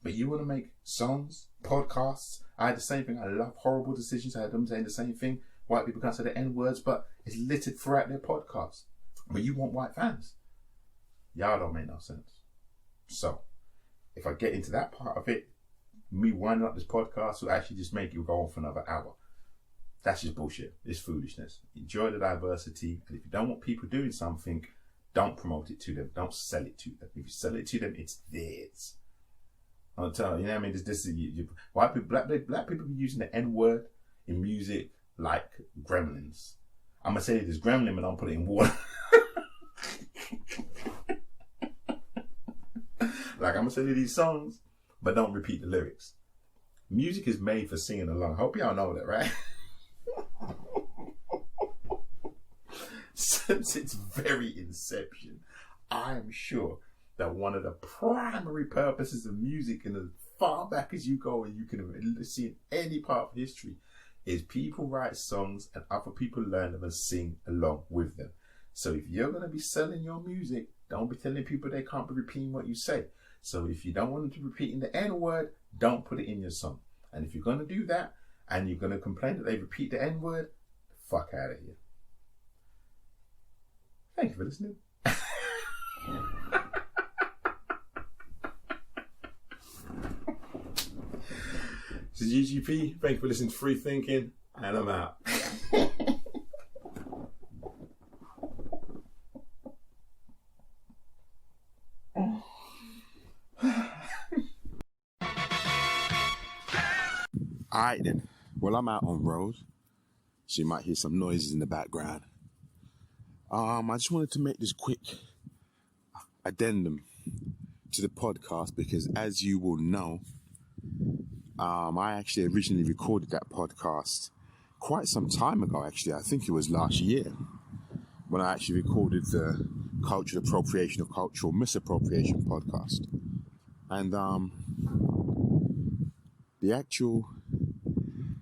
But you want to make songs, podcasts. I had the same thing. I love Horrible Decisions. I had them saying the same thing. White people can't say the N-words, but it's littered throughout their podcasts. But you want white fans. Y'all don't make no sense. So, if I get into that part of it, me winding up this podcast will actually just make you go on for another hour. That's just bullshit. It's foolishness. Enjoy the diversity. And if you don't want people doing something, don't promote it to them. Don't sell it to them. If you sell it to them, it's theirs. I'll tell you, you know what I mean? This is white people, black people be using the N-word in music like gremlins. I'm gonna say this gremlin, but don't put it in water. Like I'm gonna say these songs, but don't repeat the lyrics. Music is made for singing along. I hope y'all know that, right? Since its very inception, I am sure that one of the primary purposes of music, and as far back as you go and you can see in any part of history, is people write songs and other people learn them and sing along with them. So if you're going to be selling your music, don't be telling people they can't be repeating what you say. So if you don't want them to be repeating the N-word, don't put it in your song. And if you're going to do that and you're going to complain that they repeat the N-word, fuck out of here. Thank you for listening. This is UGP. Thank you for listening to Freethinking, and I'm out. Alright then. Well, I'm out on road, so you might hear some noises in the background. I just wanted to make this quick addendum to the podcast because, as you will know, I actually originally recorded that podcast quite some time ago, actually. I think it was last year when I actually recorded the Cultural Appropriation or Cultural Misappropriation podcast. And the actual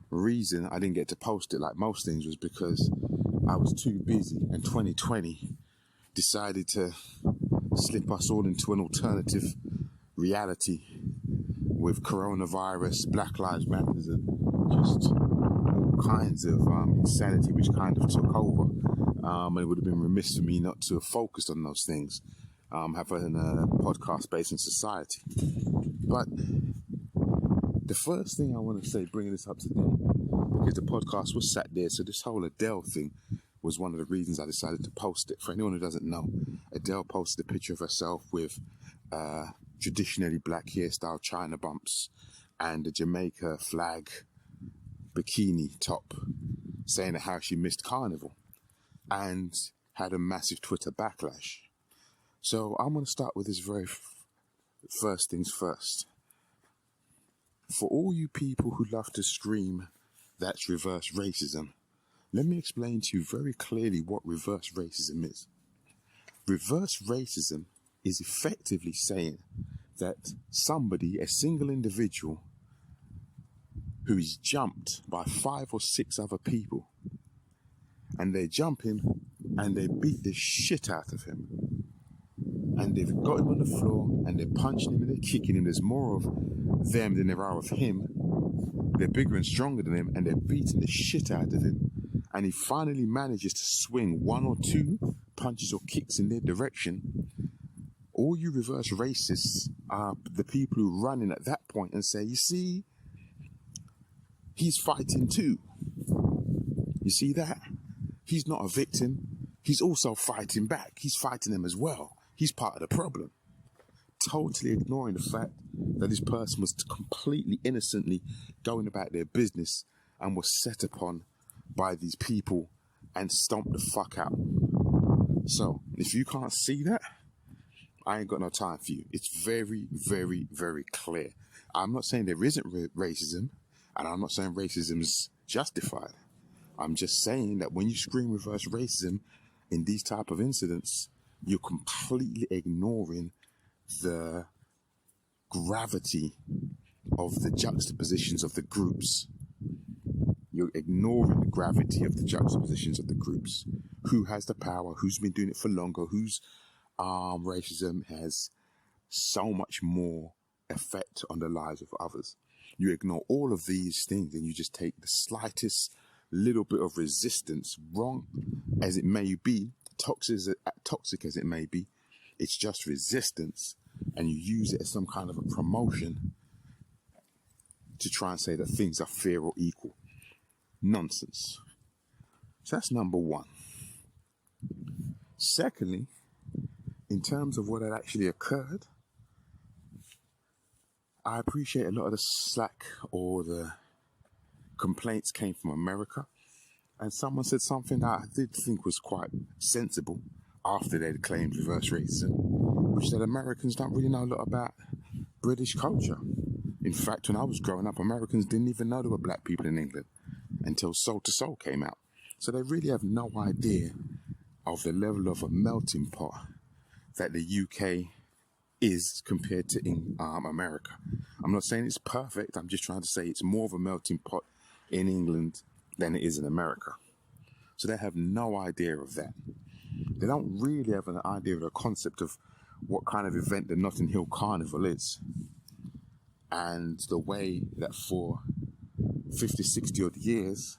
reason I didn't get to post it like most things was because I was too busy, and 2020 decided to slip us all into an alternative reality with coronavirus, Black Lives Matter, and just all kinds of insanity which kind of took over. And it would have been remiss for me not to have focused on those things, having a podcast based in society. But the first thing I want to say, bringing this up today, because the podcast was sat there, so this whole Adele thing was one of the reasons I decided to post it. For anyone who doesn't know, Adele posted a picture of herself with traditionally black hairstyle China bumps and a Jamaica flag bikini top, saying how she missed Carnival, and had a massive Twitter backlash. So I'm going to start with this very first things first. For all you people who love to scream, that's reverse racism, let me explain to you very clearly what reverse racism is. Reverse racism is effectively saying that somebody, a single individual, who is jumped by 5 or 6 other people, and they're jumping and they beat the shit out of him, and they've got him on the floor and they're punching him and they're kicking him. There's more of them than there are of him. They're bigger and stronger than him, and they're beating the shit out of him, and he finally manages to swing 1 or 2 punches or kicks in their direction, all you reverse racists are the people who run in at that point and say, you see, he's fighting too. You see that? He's not a victim. He's also fighting back. He's fighting them as well. He's part of the problem. Totally ignoring the fact that this person was completely innocently going about their business and was set upon by these people and stomped the fuck out. So, if you can't see that, I ain't got no time for you. It's very, very, very clear. I'm not saying there isn't racism, and I'm not saying racism is justified. I'm just saying that when you scream reverse racism in these type of incidents, you're completely ignoring the gravity of the juxtapositions of the groups. You're ignoring the gravity of the juxtapositions of the groups. Who has the power? Who's been doing it for longer? Whose racism has so much more effect on the lives of others? You ignore all of these things and you just take the slightest little bit of resistance, wrong as it may be, toxic as it may be, it's just resistance, and you use it as some kind of a promotion to try and say that things are fair or equal. Nonsense. So that's number one. Secondly, in terms of what had actually occurred, I appreciate a lot of the slack or the complaints came from America. And someone said something that I did think was quite sensible after they'd claimed reverse racism, which said Americans don't really know a lot about British culture. In fact, when I was growing up, Americans didn't even know there were black people in England until Soul to Soul came out. So they really have no idea of the level of a melting pot that the UK is compared to America. I'm not saying it's perfect. I'm just trying to say it's more of a melting pot in England than it is in America. So they have no idea of that. They don't really have an idea of the concept of what kind of event the Notting Hill Carnival is. And the way that for 50, 60 odd years,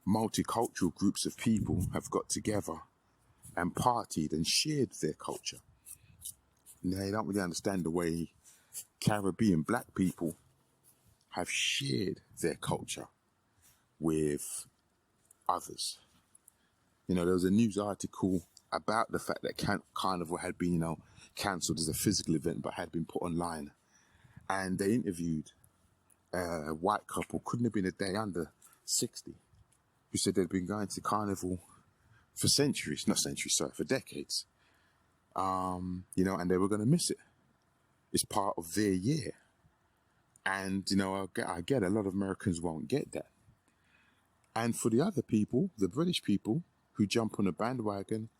multicultural groups of people have got together and partied and shared their culture. And they don't really understand the way Caribbean black people have shared their culture with others. You know, there was a news article about the fact that Carnival had been, cancelled as a physical event, but had been put online. And they interviewed a white couple, couldn't have been a day under 60, who said they'd been going to Carnival for for decades. And they were going to miss it. It's part of their year. And, I get a lot of Americans won't get that. And for the other people, the British people who jump on a bandwagon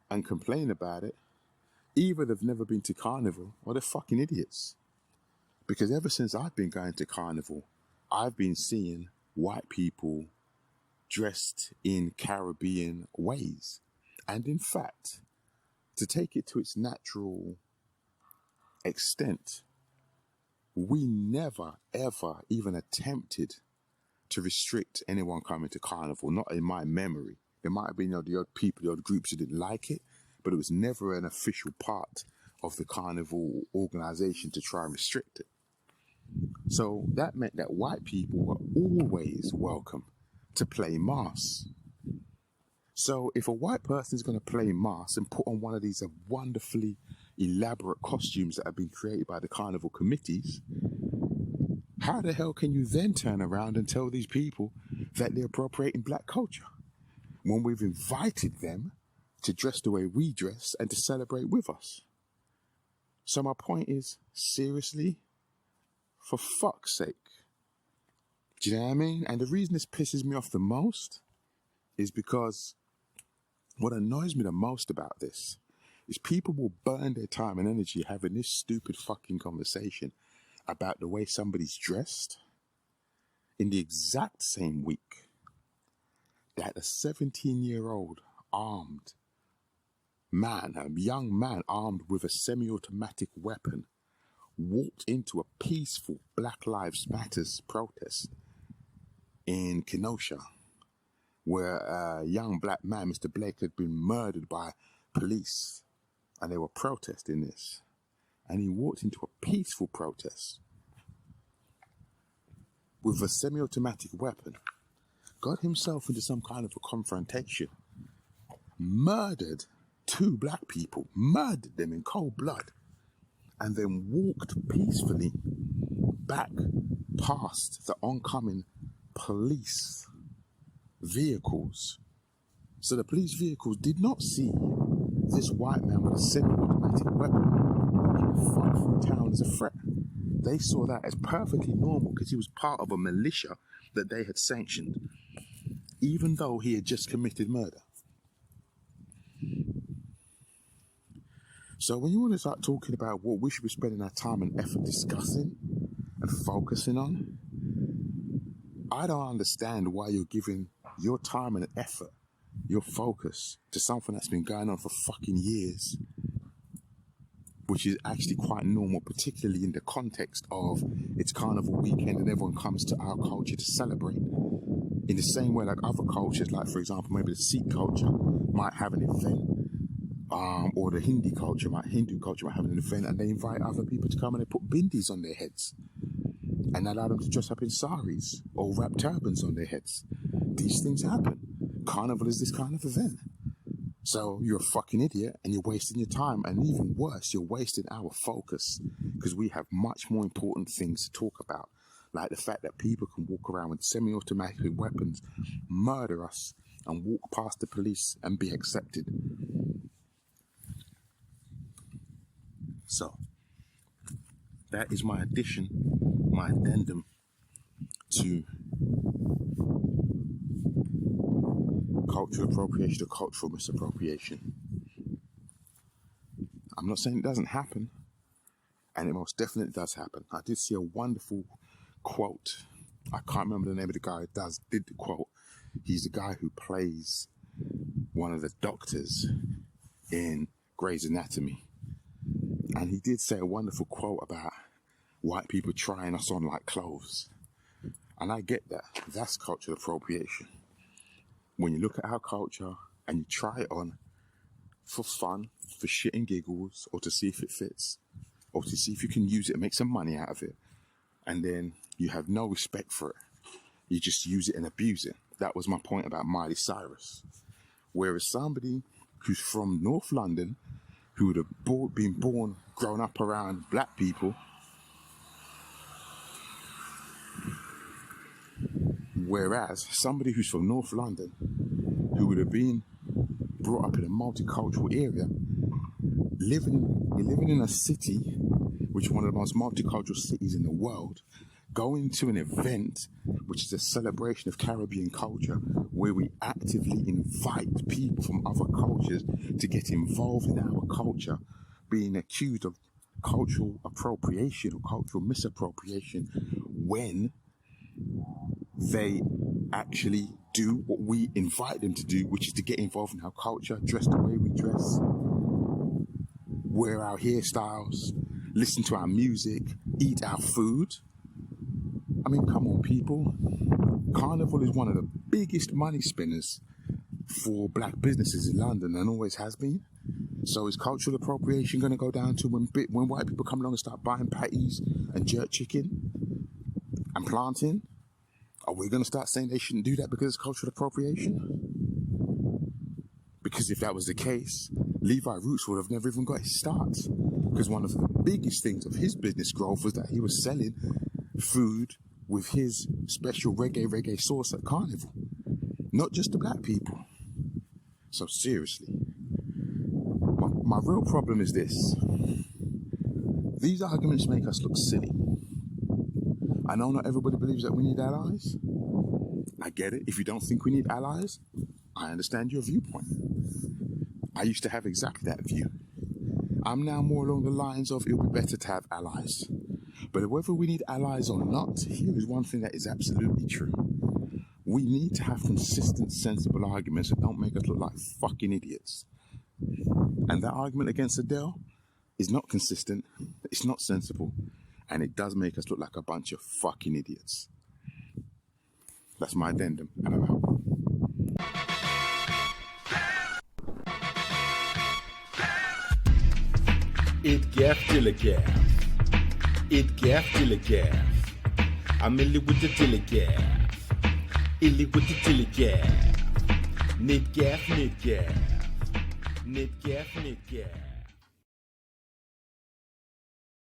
and complain about it, either they've never been to Carnival or they're fucking idiots. Because ever since I've been going to Carnival, I've been seeing white people dressed in Caribbean ways. And in fact, to take it to its natural extent, we never, ever even attempted to restrict anyone coming to Carnival, not in my memory. There might have been the odd people, the odd groups who didn't like it, but it was never an official part of the Carnival organization to try and restrict it. So that meant that white people were always welcome to play mass. So if a white person is going to play mass and put on one of these wonderfully elaborate costumes that have been created by the Carnival committees, how the hell can you then turn around and tell these people that they're appropriating black culture when we've invited them to dress the way we dress and to celebrate with us? So my point is, seriously, for fuck's sake. Do you know what I mean? And the reason this pisses me off the most is because what annoys me the most about this is people will burn their time and energy having this stupid fucking conversation about the way somebody's dressed in the exact same week that a 17-year-old armed man, a young man armed with a semi-automatic weapon, walked into a peaceful Black Lives Matters protest in Kenosha, where a young black man, Mr. Blake, had been murdered by police and they were protesting this. And he walked into a peaceful protest with a semi-automatic weapon, got himself into some kind of a confrontation, murdered 2 black people, murdered them in cold blood, and then walked peacefully back past the oncoming police vehicles. So the police vehicles did not see this white man with a semi-automatic weapon walking front through town as a threat. They saw that as perfectly normal because he was part of a militia that they had sanctioned, even though he had just committed murder. So when you want to start talking about what we should be spending our time and effort discussing and focusing on, I don't understand why you're giving your time and effort, your focus, to something that's been going on for fucking years, which is actually quite normal, particularly in the context of it's Carnival weekend and everyone comes to our culture to celebrate. In the same way like other cultures, like for example, maybe the Sikh culture might have an event, or the Hindu culture might have an event, and they invite other people to come and they put bindis on their heads and allow them to dress up in saris or wrap turbans on their heads. These things happen. Carnival is this kind of event. So you're a fucking idiot and you're wasting your time, and even worse, you're wasting our focus because we have much more important things to talk about, like the fact that people can walk around with semi-automatic weapons, murder us, and walk past the police and be accepted. So that is my addition, my addendum to cultural appropriation or cultural misappropriation. I'm not saying it doesn't happen, and it most definitely does happen. I did see a wonderful quote. I can't remember the name of the guy who did the quote. He's the guy who plays one of the doctors in Grey's Anatomy. And he did say a wonderful quote about white people trying us on like clothes. And I get that. That's cultural appropriation. When you look at our culture and you try it on for fun, for shit and giggles, or to see if it fits, or to see if you can use it and make some money out of it, and then you have no respect for it. You just use it and abuse it. That was my point about Miley Cyrus. Whereas somebody who's from North London, who would have been born, grown up around black people, whereas somebody who's from North London, who would have been brought up in a multicultural area, living in a city, which is one of the most multicultural cities in the world, going to an event which is a celebration of Caribbean culture, where we actively invite people from other cultures to get involved in our culture, being accused of cultural appropriation or cultural misappropriation when they actually do what we invite them to do, which is to get involved in our culture, dress the way we dress, wear our hairstyles, listen to our music, eat our food. I mean, come on, people. Carnival is one of the biggest money spinners for black businesses in London and always has been. So is cultural appropriation going to go down to when white people come along and start buying patties and jerk chicken and planting? Are we going to start saying they shouldn't do that because it's cultural appropriation? Because if that was the case, Levi Roots would have never even got his start. Because one of the biggest things of his business growth was that he was selling food with his special reggae sauce at Carnival. Not just the black people. So seriously, my real problem is this. These arguments make us look silly. I know not everybody believes that we need allies. I get it. If you don't think we need allies, I understand your viewpoint. I used to have exactly that view. I'm now more along the lines of it would be better to have allies. But whether we need allies or not, here is one thing that is absolutely true. We need to have consistent, sensible arguments that don't make us look like fucking idiots. And that argument against Adele is not consistent, it's not sensible, and it does make us look like a bunch of fucking idiots. That's my addendum, and I'm out. It gaff till a gaff. It gaff till a gaff. I'm illy with the till a gaff. Illy with the till a gaff. Nit gaff, nit gaff. Nit gaff, nit gaff.